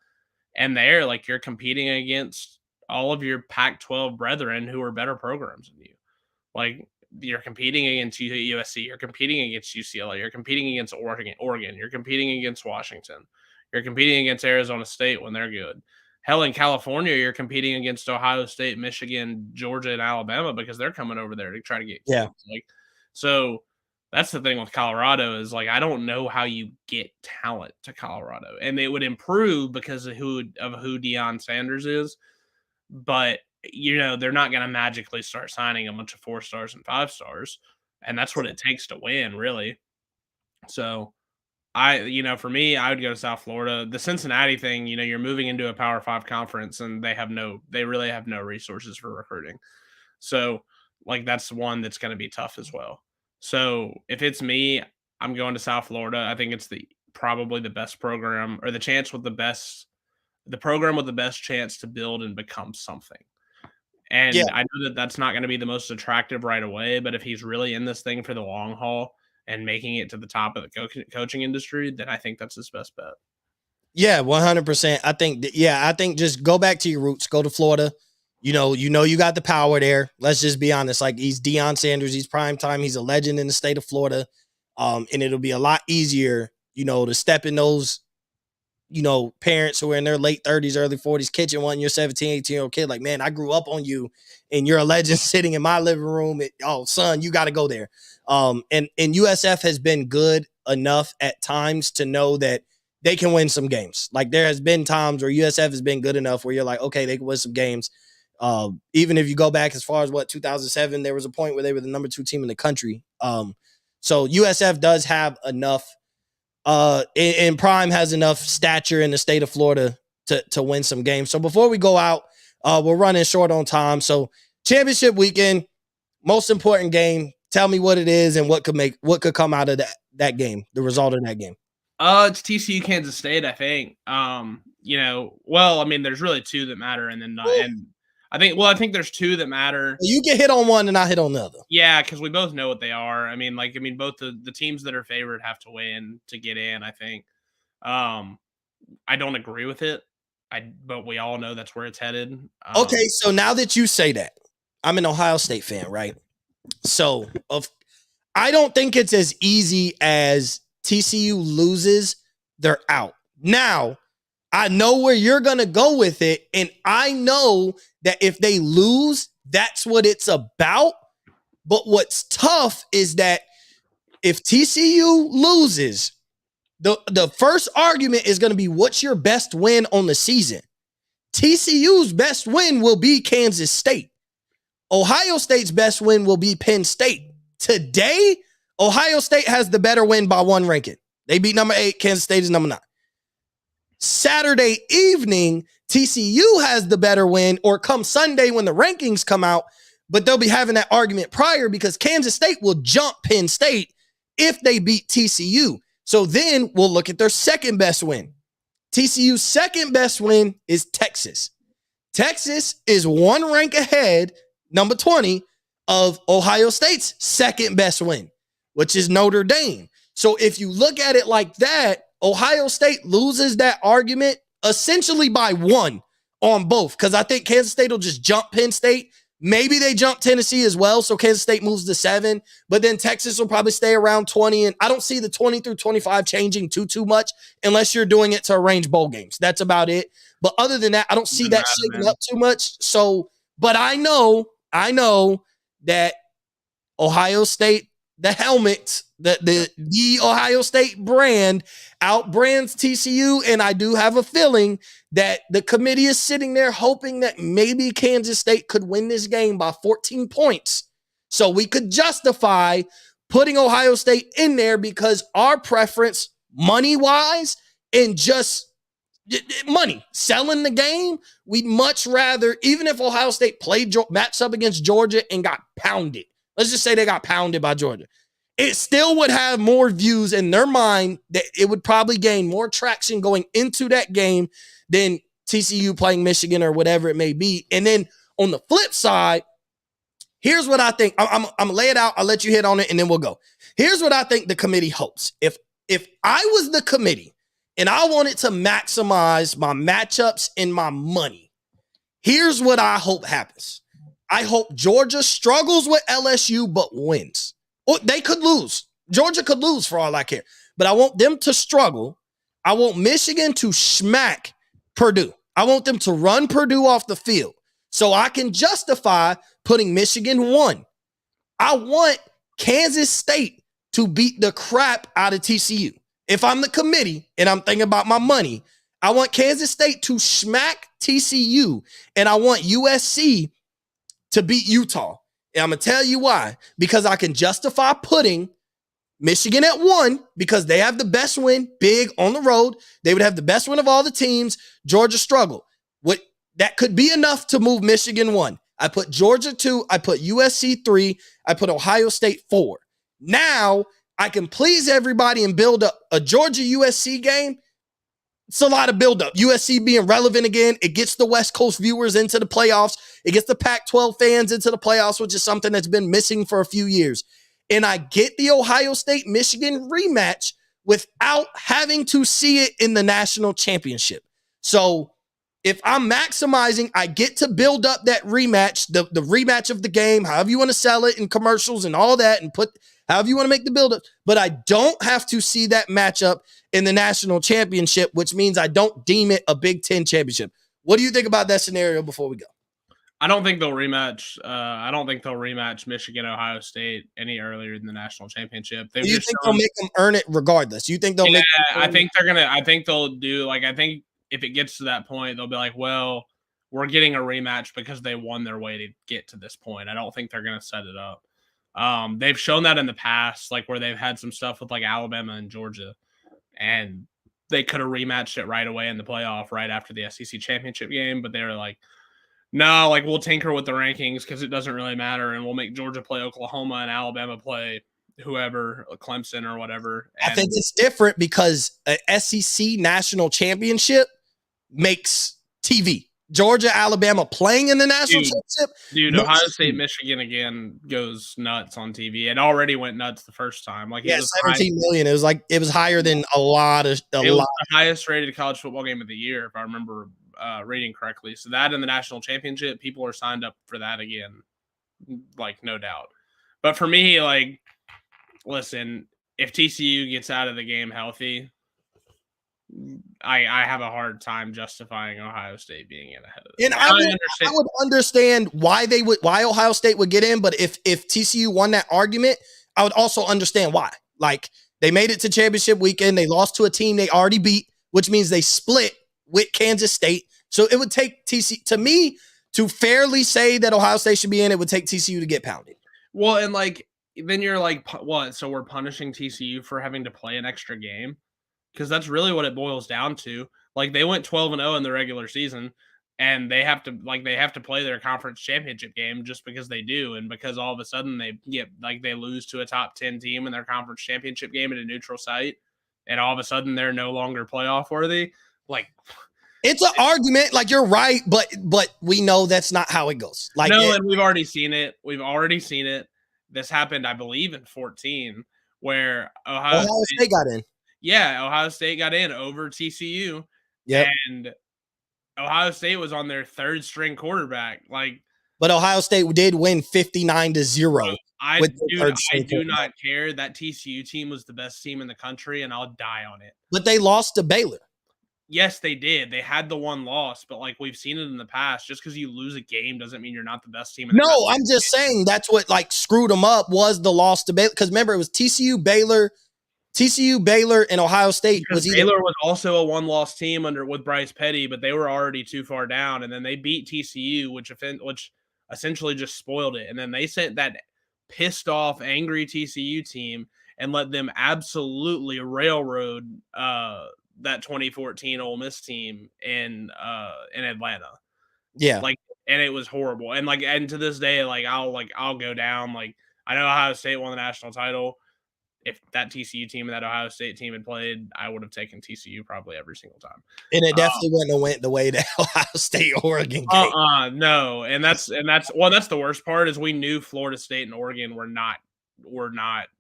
And there, like you're competing against all of your Pac-12 brethren who are better programs than you. Like you're competing against USC, you're competing against UCLA, you're competing against Oregon, you're competing against Washington, you're competing against Arizona State when they're good. Hell, in California, you're competing against Ohio State, Michigan, Georgia, and Alabama because they're coming over there to try to get Yeah. kids. Like, so that's the thing with Colorado is like I don't know how you get talent to Colorado, and it would improve because of who Deion Sanders is, but they're not going to magically start signing a bunch of 4 stars and 5 stars, and that's what it takes to win, really. So for me, I would go to South Florida. The Cincinnati thing, you're moving into a Power 5 conference, and they really have no resources for recruiting. So, like, that's one that's going to be tough as well. So, if it's me, I'm going to South Florida. I think it's probably the best program, or the program with the best chance to build and become something. Yeah. And I know that that's not going to be the most attractive right away, but if he's really in this thing for the long haul and making it to the top of the coaching industry, then I think that's his best bet. Yeah, 100%. I think just go back to your roots. Go to Florida. You got the power there. Let's just be honest. Like, he's Deion Sanders. He's prime time. He's a legend in the state of Florida. And it'll be a lot easier, to step in those, parents who are in their late 30s, early 40s, kitchen one, you're 17, 18-year-old kid. Like, man, I grew up on you and you're a legend sitting in my living room. Oh, son, you got to go there. And USF has been good enough at times to know that they can win some games. Like, there has been times where USF has been good enough where you're like, okay, they can win some games. Even if you go back as far as 2007, there was a point where they were the number 2 team in the country. So USF does have enough, and Prime has enough stature in the state of Florida to win some games. So before we go out, we're running short on time. So championship weekend, most important game. Tell me what it is and what could come out of that game, the result of that game. It's TCU Kansas State, I think. There's really 2 that matter, and then I think there's 2 that matter. You get hit on one and I hit on the other. Yeah, because we both know what they are. Both the teams that are favored have to win to get in, I think. I don't agree with it. But we all know that's where it's headed. Okay, so now that you say that, I'm an Ohio State fan, right? So I don't think it's as easy as TCU loses, they're out. Now, I know where you're going to go with it, and I know that if they lose, that's what it's about. But what's tough is that if TCU loses, the first argument is going to be, what's your best win on the season? TCU's best win will be Kansas State. Ohio State's best win will be Penn State. Today, Ohio State has the better win by 1 ranking. They beat number 8. Kansas State is number 9. Saturday evening, TCU has the better win, or come Sunday when the rankings come out, but they'll be having that argument prior because Kansas State will jump Penn State if they beat TCU. So then we'll look at their second best win. TCU's second best win is Texas. Texas is 1 rank ahead, number 20, of Ohio State's second best win, which is Notre Dame. So if you look at it like that, Ohio State loses that argument essentially by 1 on both, because I think Kansas State will just jump Penn State. Maybe they jump Tennessee as well, so Kansas State moves to 7, but then Texas will probably stay around 20, and I don't see the 20 through 25 changing too much unless you're doing it to arrange bowl games. That's about it. But other than that, I don't see that shaking up too much. So, but I know that Ohio State, the helmet, the Ohio State brand outbrands TCU, and I do have a feeling that the committee is sitting there hoping that maybe Kansas State could win this game by 14 points. So we could justify putting Ohio State in there because our preference, money-wise, and just money, selling the game, we'd much rather, even if Ohio State matched up against Georgia and got pounded. Let's just say they got pounded by Georgia. it still would have more views in their mind. That it would probably gain more traction going into that game than TCU playing Michigan or whatever it may be. And then on the flip side, here's what I think. I'm gonna lay it out. I'll let you hit on it, and then we'll go. Here's what I think the committee hopes. If I was the committee and I wanted to maximize my matchups and my money, here's what I hope happens. I hope Georgia struggles with LSU but wins. Or they could lose. Georgia could lose for all I care. But I want them to struggle. I want Michigan to smack Purdue. I want them to run Purdue off the field so I can justify putting Michigan 1. I want Kansas State to beat the crap out of TCU. If I'm the committee and I'm thinking about my money, I want Kansas State to smack TCU, and I want USC to beat Utah. And I'm going to tell you why. Because I can justify putting Michigan at 1 because they have the best win, big on the road. They would have the best win of all the teams. Georgia struggled. That could be enough to move Michigan 1. I put Georgia 2. I put USC 3. I put Ohio State 4. Now I can please everybody and build up a Georgia USC game. It's a lot of buildup. USC being relevant again. It gets the West Coast viewers into the playoffs. It gets the Pac-12 fans into the playoffs, which is something that's been missing for a few years. And I get the Ohio State-Michigan rematch without having to see it in the national championship. So if I'm maximizing, I get to build up that rematch, the rematch of the game, however you want to sell it in commercials and all that, and put however you want to make the buildup. But I don't have to see that matchup in the national championship, which means I don't deem it a Big Ten championship. What do you think about that scenario before we go? I don't think they'll rematch. I don't think they'll rematch Michigan, Ohio State any earlier than the national championship. Do you think they'll make them earn it regardless? You think they'll make? I think they're gonna. I think they'll do. I think if it gets to that point, they'll be like, well, we're getting a rematch because they won their way to get to this point. I don't think they're gonna set it up. They've shown that in the past, like where they've had some stuff with like Alabama and Georgia, and they could have rematched it right away in the playoff right after the SEC championship game, but they were like, no, like we'll tinker with the rankings because it doesn't really matter, and we'll make Georgia play Oklahoma and Alabama play whoever, Clemson or whatever. I think it's different because an SEC national championship makes TV. Georgia, Alabama playing in the national championship. Dude, Ohio State, Michigan again goes nuts on TV. It already went nuts the first time. Like, yeah, 17 million. It was like it was higher than a lot. Was the highest rated college football game of the year, if I remember rating correctly. So that in the national championship, people are signed up for that again, like no doubt. But for me, like, listen, if TCU gets out of the game healthy, I have a hard time justifying Ohio State being in ahead of them. And I would understand why Ohio State would get in, but if TCU won that argument, I would also understand why. Like, they made it to championship weekend, they lost to a team they already beat, which means they split with Kansas State. So it would take TCU, to me, to fairly say that Ohio State should be in, it would take TCU to get pounded. Well, and like then you're like, what? So we're punishing TCU for having to play an extra game? Because that's really what it boils down to. Like, they went 12-0 in the regular season, and they have to play their conference championship game just because they do, and because all of a sudden they lose to a top 10 team in their conference championship game at a neutral site, and all of a sudden they're no longer playoff worthy. Like, it's an argument. Like, you're right, but we know that's not how it goes. Like, no, and we've already seen it. This happened, I believe, in 2014, where Ohio State got in. Yeah, Ohio State got in over TCU. Yeah, and Ohio State was on their third string quarterback. Like, but Ohio State did win 59-0. I do not care. That TCU team was the best team in the country, and I'll die on it. But they lost to Baylor. Yes, they did. They had the one loss, but like we've seen it in the past, just because you lose a game doesn't mean you're not the best team in the country. No, I'm just saying that's what like screwed them up was the loss to Baylor. Because remember, it was TCU, Baylor, and Ohio State. Baylor was also a one-loss team with Bryce Petty, but they were already too far down, and then they beat TCU, which essentially just spoiled it. And then they sent that pissed off, angry TCU team and let them absolutely railroad that 2014 Ole Miss team in Atlanta. Yeah, and it was horrible. And to this day, I'll go down. Like, I know Ohio State won the national title. if that TCU team and that Ohio State team had played, I would have taken TCU probably every single time. And it definitely wouldn't have went the way that Ohio State Oregon game. No, and that's the worst part is we knew Florida State and Oregon were not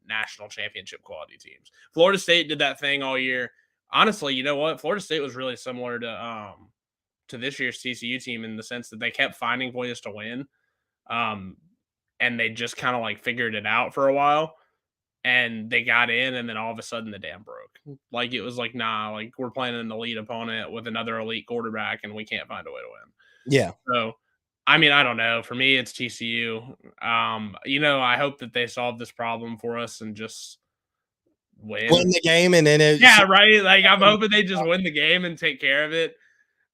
national championship quality teams. Florida State did that thing all year. Honestly, you know what? Florida State was really similar to this year's TCU team in the sense that they kept finding ways to win, and they just kind of like figured it out for a while. And they got in, and then all of a sudden the dam broke. Like it was like, nah, like we're playing an elite opponent with another elite quarterback, and we can't find a way to win. Yeah. So, I mean, I don't know. For me, it's TCU. I hope that they solve this problem for us and just win the game, and then right. Like I'm hoping they just win the game and take care of it.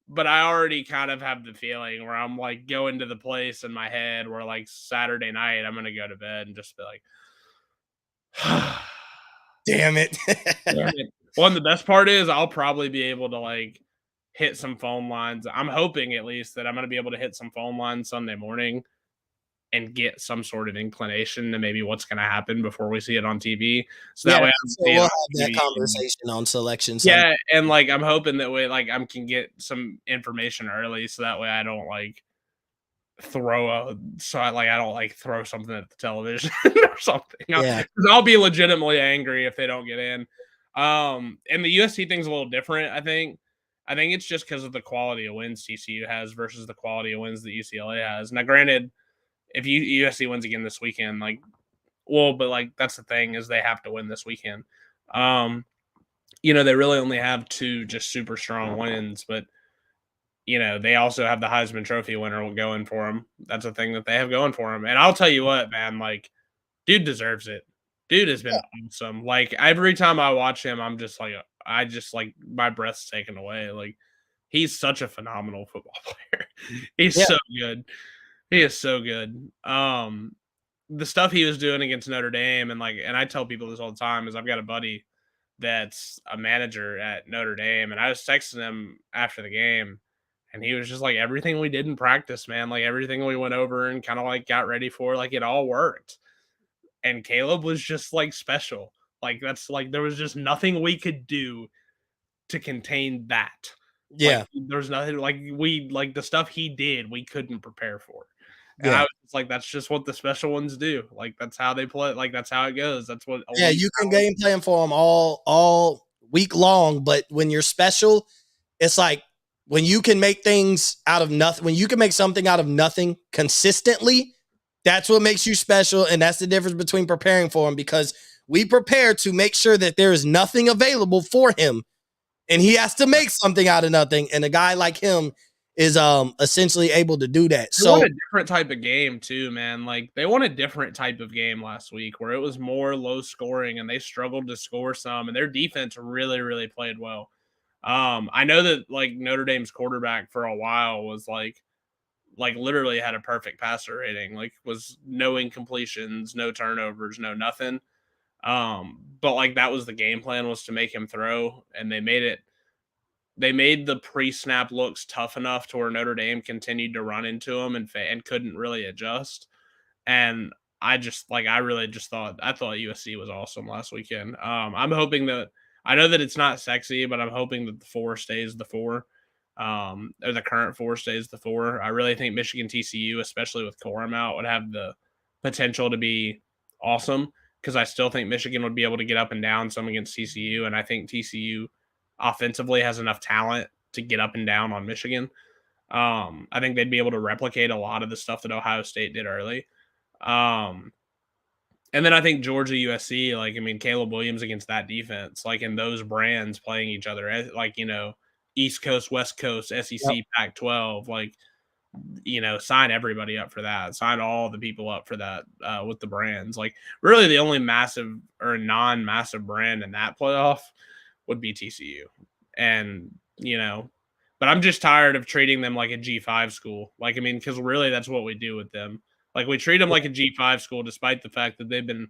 But I already kind of have the feeling where I'm like going to the place in my head where like Saturday night I'm gonna go to bed and just be like, damn it. damn it. Well, and the best part is I'll probably be able to like hit some phone lines. I'm hoping at least that I'm going to be able to hit some phone lines Sunday morning and get some sort of inclination to maybe what's going to happen before we see it on TV. So that way we'll have that conversation on selection Sunday. Yeah, and like I'm hoping that way like I can get some information early so that way I don't like throw something at the television or something. Yeah. I'll be legitimately angry if they don't get in. And the USC thing's a little different, I think. I think it's just because of the quality of wins TCU has versus the quality of wins that UCLA has. Now, granted, if USC wins again this weekend, but that's the thing is they have to win this weekend. They really only have 2 just super strong wins, but they also have the Heisman Trophy winner going for them. That's a thing that they have going for them. And I'll tell you what, man, dude deserves it. Dude has been awesome. Like every time I watch him, I'm just like, my breath's taken away. Like he's such a phenomenal football player. He's so good. He is so good. The stuff he was doing against Notre Dame and I tell people this all the time is I've got a buddy that's a manager at Notre Dame, and I was texting him after the game. And he was just like, everything we did in practice, man, like everything we went over and kind of like got ready for, like it all worked. And Caleb was just like special. Like that's like, there was just nothing we could do to contain that. Yeah. There's nothing like the stuff he did, we couldn't prepare for. And Yeah. I was just like, that's just what the special ones do. Like that's how they play. Like that's how it goes. That's what. Yeah, you can game plan for them all week long, but when you're special, it's like when you can make things out of nothing, when you can make something out of nothing consistently, that's what makes you special. And that's the difference between preparing for him, because we prepare to make sure that there is nothing available for him and he has to make something out of nothing. And a guy like him is essentially able to do that. So a different type of game too, man. Like they won a different type of game last week where it was more low scoring and they struggled to score some, and their defense really, really played well. I know that like Notre Dame's quarterback for a while was like literally had a perfect passer rating, like was no incompletions, no turnovers, no nothing. But like that was the game plan, was to make him throw, and they made the pre-snap looks tough enough to where Notre Dame continued to run into him and couldn't really adjust. And I really just thought USC was awesome last weekend. I'm hoping that, I know that it's not sexy, but I'm hoping that the 4 stays the 4. Or the current 4 stays the 4. I really think Michigan TCU, especially with Corum out, would have the potential to be awesome, because I still think Michigan would be able to get up and down some against TCU, and I think TCU offensively has enough talent to get up and down on Michigan. I think they'd be able to replicate a lot of the stuff that Ohio State did early. And then I think Georgia USC, Caleb Williams against that defense, in those brands playing each other, East Coast, West Coast, SEC, Pac-12, sign everybody up for that. Sign all the people up for that with the brands. Really the only massive or non-massive brand in that playoff would be TCU. And, but I'm just tired of treating them like a G5 school. Because really that's what we do with them. We treat them like a G5 school, despite the fact that they've been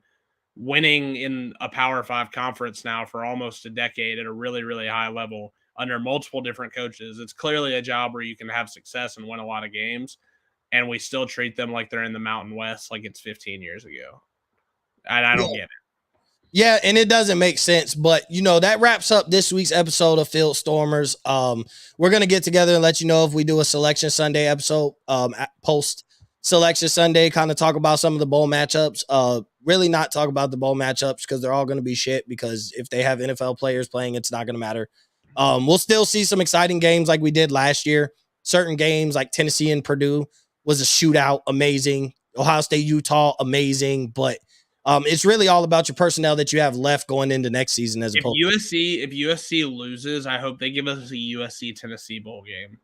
winning in a Power 5 conference now for almost a decade at a really, really high level under multiple different coaches. It's clearly a job where you can have success and win a lot of games, and we still treat them like they're in the Mountain West like it's 15 years ago. And I don't get it. Yeah, and it doesn't make sense, but that wraps up this week's episode of Field Stormers. We're gonna get together and let you know if we do a Selection Sunday episode, post Selection Sunday, kind of talk about some of the bowl matchups. Really not talk about the bowl matchups because they're all gonna be shit. Because if they have NFL players playing, it's not gonna matter. We'll still see some exciting games like we did last year. Certain games like Tennessee and Purdue was a shootout, amazing. Ohio State, Utah, amazing, but it's really all about your personnel that you have left going into next season. If USC loses, I hope they give us a USC Tennessee bowl game.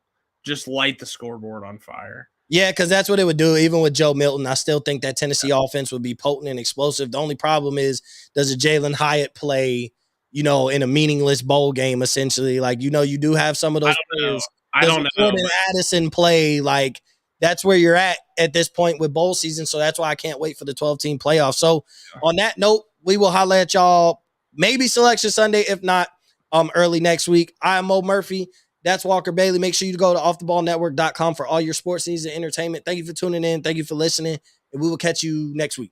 Just light the scoreboard on fire. Yeah, because that's what it would do. Even with Joe Milton, I still think that Tennessee offense would be potent and explosive. The only problem is, does a Jalen Hyatt play, in a meaningless bowl game? Essentially, like you do have some of those players. I don't know. Jordan Addison play like. That's where you're at this point with bowl season. So that's why I can't wait for the 12-team playoff. So on that note, we will holler at y'all maybe Selection Sunday, if not early next week. I'm Mo Murphy. That's Walker Bailey. Make sure you go to offtheballnetwork.com for all your sports needs and entertainment. Thank you for tuning in. Thank you for listening. And we will catch you next week.